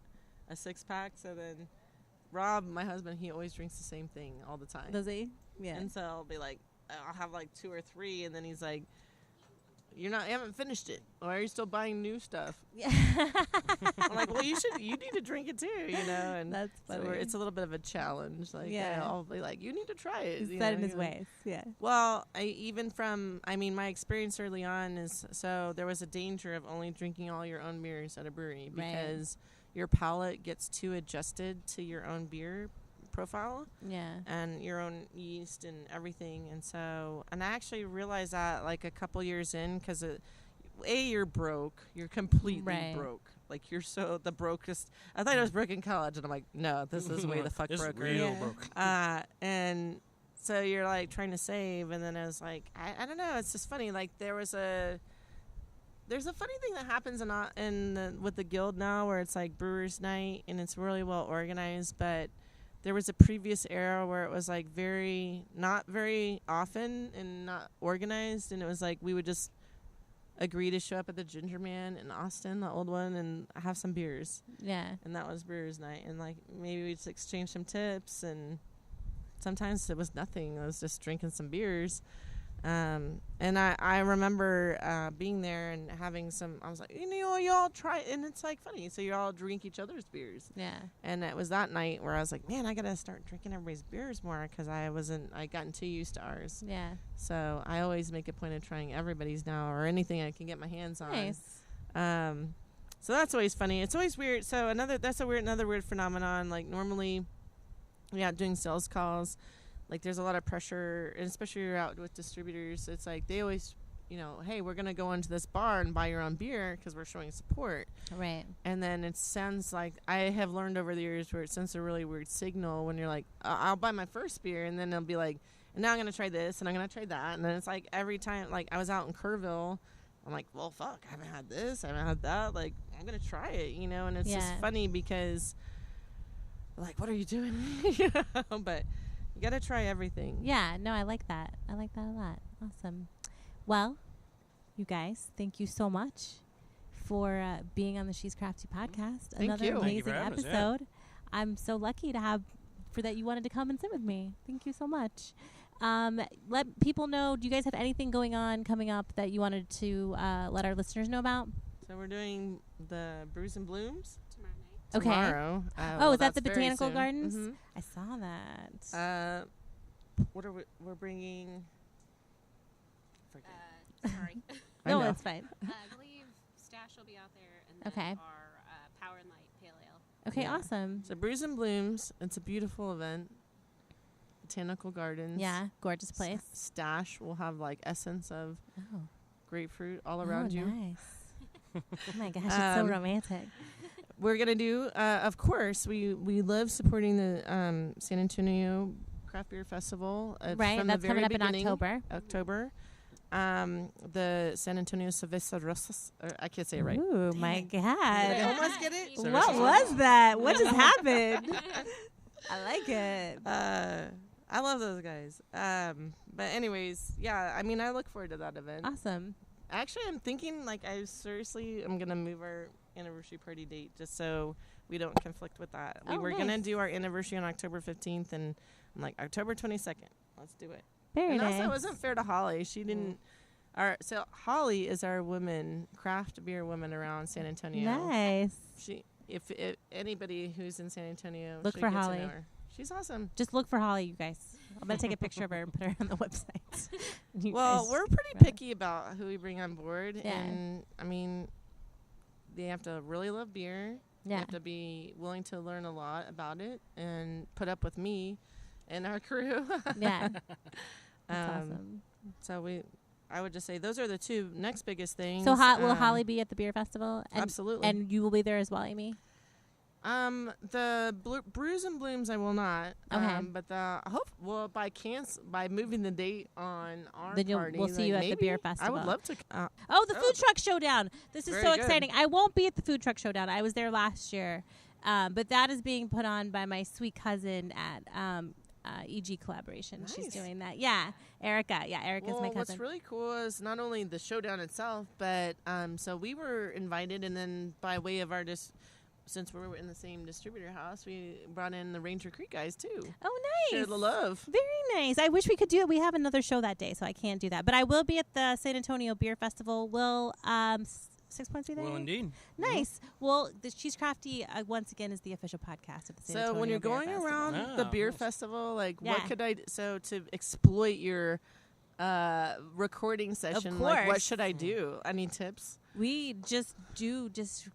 a 6-pack, so then Rob, my husband, he always drinks the same thing all the time. Does he? Yeah. And so I'll be like, I'll have like 2 or 3, and then he's like, you haven't finished it. Why are you still buying new stuff? Yeah. I'm like, well, you need to drink it too, And That's so funny. it's a little bit of a challenge. Like, Yeah. I'll be like, you need to try it. He's set in his You're like- ways. Yeah. Well, my experience early on is, so there was a danger of only drinking all your own beers at a brewery Right. because your palate gets too adjusted to your own beer profile Yeah. and your own yeast and everything. And I actually realized that like a couple years in, because you're broke. You're completely Right. broke. Like, you're so the brokest. I thought I was broke in college, and I'm like, no, this is way the fuck This is broker. real Yeah. broke. And so you're like trying to save, and then I was like, I don't know. It's just funny. Like, there's a funny thing that happens with the guild now, where it's like Brewers Night, and it's really well organized. But there was a previous era where it was like not very often and not organized, and it was like we would just agree to show up at the Ginger Man in Austin, the old one, and have some beers. Yeah. And that was Brewers Night. And, like, maybe we'd just exchange some tips. And sometimes it was nothing. It was just drinking some beers. And I remember being there and having some, I was like, y'all try. And it's, like, funny. So you all drink each other's beers. Yeah. And it was that night where I was like, man, I got to start drinking everybody's beers more because I gotten too used to ours. Yeah. So I always make a point of trying everybody's now, or anything I can get my hands on. Nice. So that's always funny. It's always weird. So another weird phenomenon. Like normally, doing sales calls, like there's a lot of pressure, and especially you're out with distributors. It's like they always, hey, we're gonna go into this bar and buy your own beer because we're showing support. Right. And then it sounds like I have learned over the years where it sends a really weird signal when you're like, I'll buy my first beer, and then they'll be like, and now I'm gonna try this, and I'm gonna try that, and then it's like every time, like I was out in Kerrville. I'm like, well, fuck, I haven't had this, I haven't had that. Like, I'm going to try it, And it's just funny because, like, what are you doing? But you got to try everything. Yeah, no, I like that. I like that a lot. Awesome. Well, you guys, thank you so much for being on the She's Crafty podcast. Thank Another you. amazing episode. I'm so lucky to have, for that you wanted to come and sit with me. Thank you so much. Let people know, do you guys have anything going on coming up that you wanted to let our listeners know about? So we're doing the Brews and Blooms Okay. tomorrow. Is that the Botanical Gardens? Mm-hmm. I saw that. What are we're bringing? Sorry. No, it's fine. I believe Stash will be out there, and then our Power and Light Pale Ale. Okay, awesome. So Brews and Blooms, it's a beautiful event. Botanical Gardens. Yeah, gorgeous place. Stash will have like essence of grapefruit all around you. Nice. Oh my gosh, it's so romantic. We're gonna do, of course, we love supporting the San Antonio Craft Beer Festival. Right, from that's the very coming up in beginning, October. The San Antonio Cerveza Rosas. I can't say it right. Ooh, my Did God. I almost get it? What was that? What just happened? I like it. I love those guys. But anyways, I mean, I look forward to that event. Awesome. Actually, I'm thinking, like, I'm going to move our anniversary party date just so we don't conflict with that. We were going to do our anniversary on October 15th, and I'm like, October 22nd. Let's do it. Very nice. Also, it wasn't fair to Holly. She didn't. So Holly is our craft beer woman around San Antonio. Nice. If anybody who's in San Antonio, look for Holly. To know her. She's awesome. Just look for Holly, you guys. I'm going to take a picture of her and put her on the website. Well, we're pretty picky about who we bring on board. Yeah. And, I mean, they have to really love beer. Yeah. They have to be willing to learn a lot about it and put up with me and our crew. Yeah. That's awesome. So I would just say those are the two next biggest things. So will Holly be at the beer festival? Absolutely. And you will be there as well, Amy? The Brews and Blooms I will not. Okay. But by moving the date on our party, we'll see you at the beer festival. I would love to. The food truck showdown. This is so exciting. I won't be at the food truck showdown. I was there last year. But that is being put on by my sweet cousin at EG Collaboration. Nice. She's doing that. Yeah. Erica. Yeah, Erica's my cousin. What's really cool is not only the showdown itself, but so we were invited, and then by way of our since we were in the same distributor house, we brought in the Ranger Creek guys too. Oh, nice. Share the love. Very nice. I wish we could do it. We have another show that day, so I can't do that. But I will be at the San Antonio Beer Festival. Will 6points be there? Well, indeed. Nice. Well, the She's Crafty, once again, is the official podcast of the San Antonio So when you're Beer going Festival. around the beer festival, like Yeah. what could so to exploit your recording session, like what course. should I do? Any tips? We just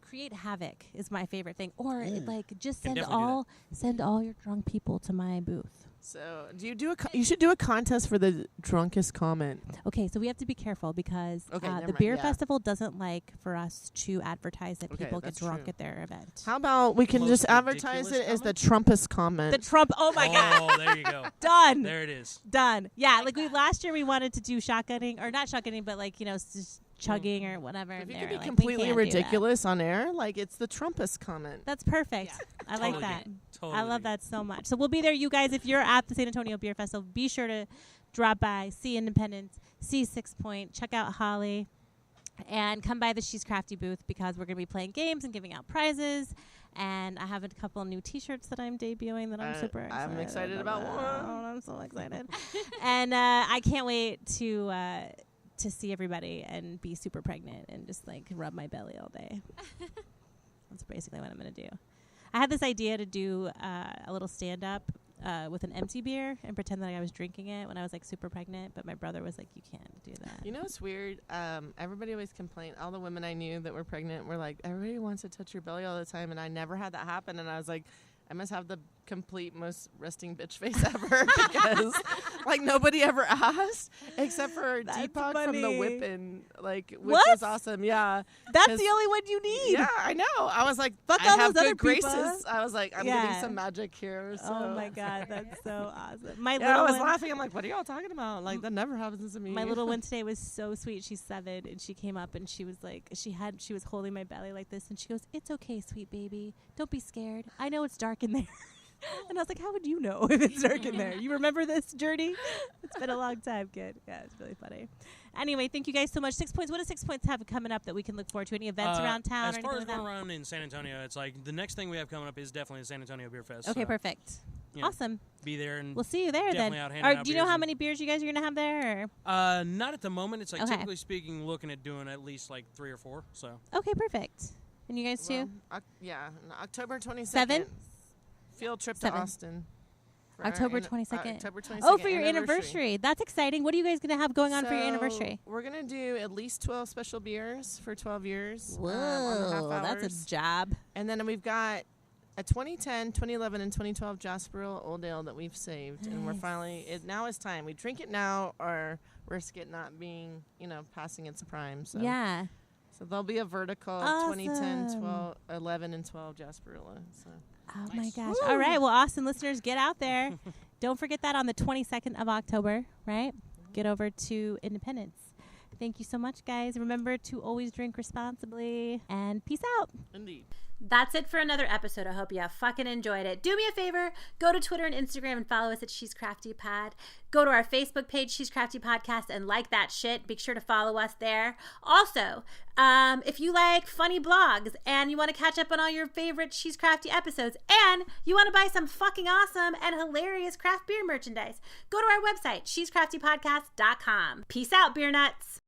create havoc is my favorite thing. Or just Can send definitely all your drunk people to my booth. So do you do you should do a contest for the drunkest comment. Okay, so we have to be careful because never the mind, beer yeah. festival doesn't like for us to advertise that Okay, people get that's drunk true. at their event. How about we can Most just advertise it ridiculous as the Trumpest comment? The Trump. Oh my God. Oh, there you go. Done. There it is. Done. Yeah, last year we wanted to do shotgunning, or not shotgunning, but just chugging or whatever. If and you they can were be like, completely we can't do that. ridiculous on air, like it's the Trumpest comment. That's perfect. I like Totally that. get it. Totally I love get it. that so much. So we'll be there, you guys. If you're at the San Antonio Beer Festival, be sure to drop by, see Independence, see Sixpoint, check out Holly, and come by the She's Crafty booth because we're going to be playing games and giving out prizes. And I have a couple new T-shirts that I'm debuting that I'm super excited. I'm excited about one. I'm so excited, and I can't wait to see everybody and be super pregnant and just rub my belly all day. That's basically what I'm going to do. I had this idea to do a little stand-up with an empty beer and pretend that I was drinking it when I was like super pregnant. But my brother was like, you can't do that. You know what's weird? Everybody always complained. All the women I knew that were pregnant were like, everybody wants to touch your belly all the time. And I never had that happen. And I was like, I must have the complete most resting bitch face ever because like nobody ever asked except for Deepak from the Whippin', like, which was awesome. Yeah, that's the only one you need. Yeah, I know. I was like, fuck, I have good graces. I was like, I'm getting some magic here. So. Oh my god, that's so awesome. I was laughing. I'm like, what are y'all talking about? Like, that never happens to me. My little one today was so sweet. She's 7 and she came up and she was like, she was holding my belly like this and she goes, "It's okay, sweet baby. Don't be scared. I know it's dark in there." And I was like, how would you know if it's dark in there? You remember this journey? It's been a long time, kid. Yeah, it's really funny. Anyway, thank you guys so much. 6 Points. What does 6 Points have coming up that we can look forward to? Any events around town? As far as going around in San Antonio, it's like the next thing we have coming up is definitely the San Antonio Beer Fest. Okay, perfect. Awesome. Be there and we'll see you there then. Do you know how many beers you guys are going to have there? Not at the moment. It's like typically speaking, looking at doing at least like 3 or 4. So. Okay, perfect. And you guys too? October 22nd. 7? Field trip to Austin. October 22nd. October 22nd. Oh, for your anniversary. That's exciting. What are you guys going to have going on for your anniversary? We're going to do at least 12 special beers for 12 years. Whoa, that's a job. And then we've got a 2010, 2011, and 2012 Jasper Old Ale that we've saved. Nice. And we're finally, now is time. We drink it now or risk it not being, passing its prime. So. Yeah. So there'll be a vertical 2010, 12, 11, and 12 Jasperilla. So. Oh, my gosh. Woo. All right. Well, Austin listeners, get out there. Don't forget that on the 22nd of October, right? Get over to Independence. Thank you so much, guys. Remember to always drink responsibly. And peace out. Indeed. That's it for another episode. I hope you have fucking enjoyed it. Do me a favor. Go to Twitter and Instagram and follow us at She's Crafty Pod. Go to our Facebook page, She's Crafty Podcast, and like that shit. Be sure to follow us there. Also, if you like funny blogs and you want to catch up on all your favorite She's Crafty episodes and you want to buy some fucking awesome and hilarious craft beer merchandise, go to our website, shescraftypodcast.com. Peace out, beer nuts.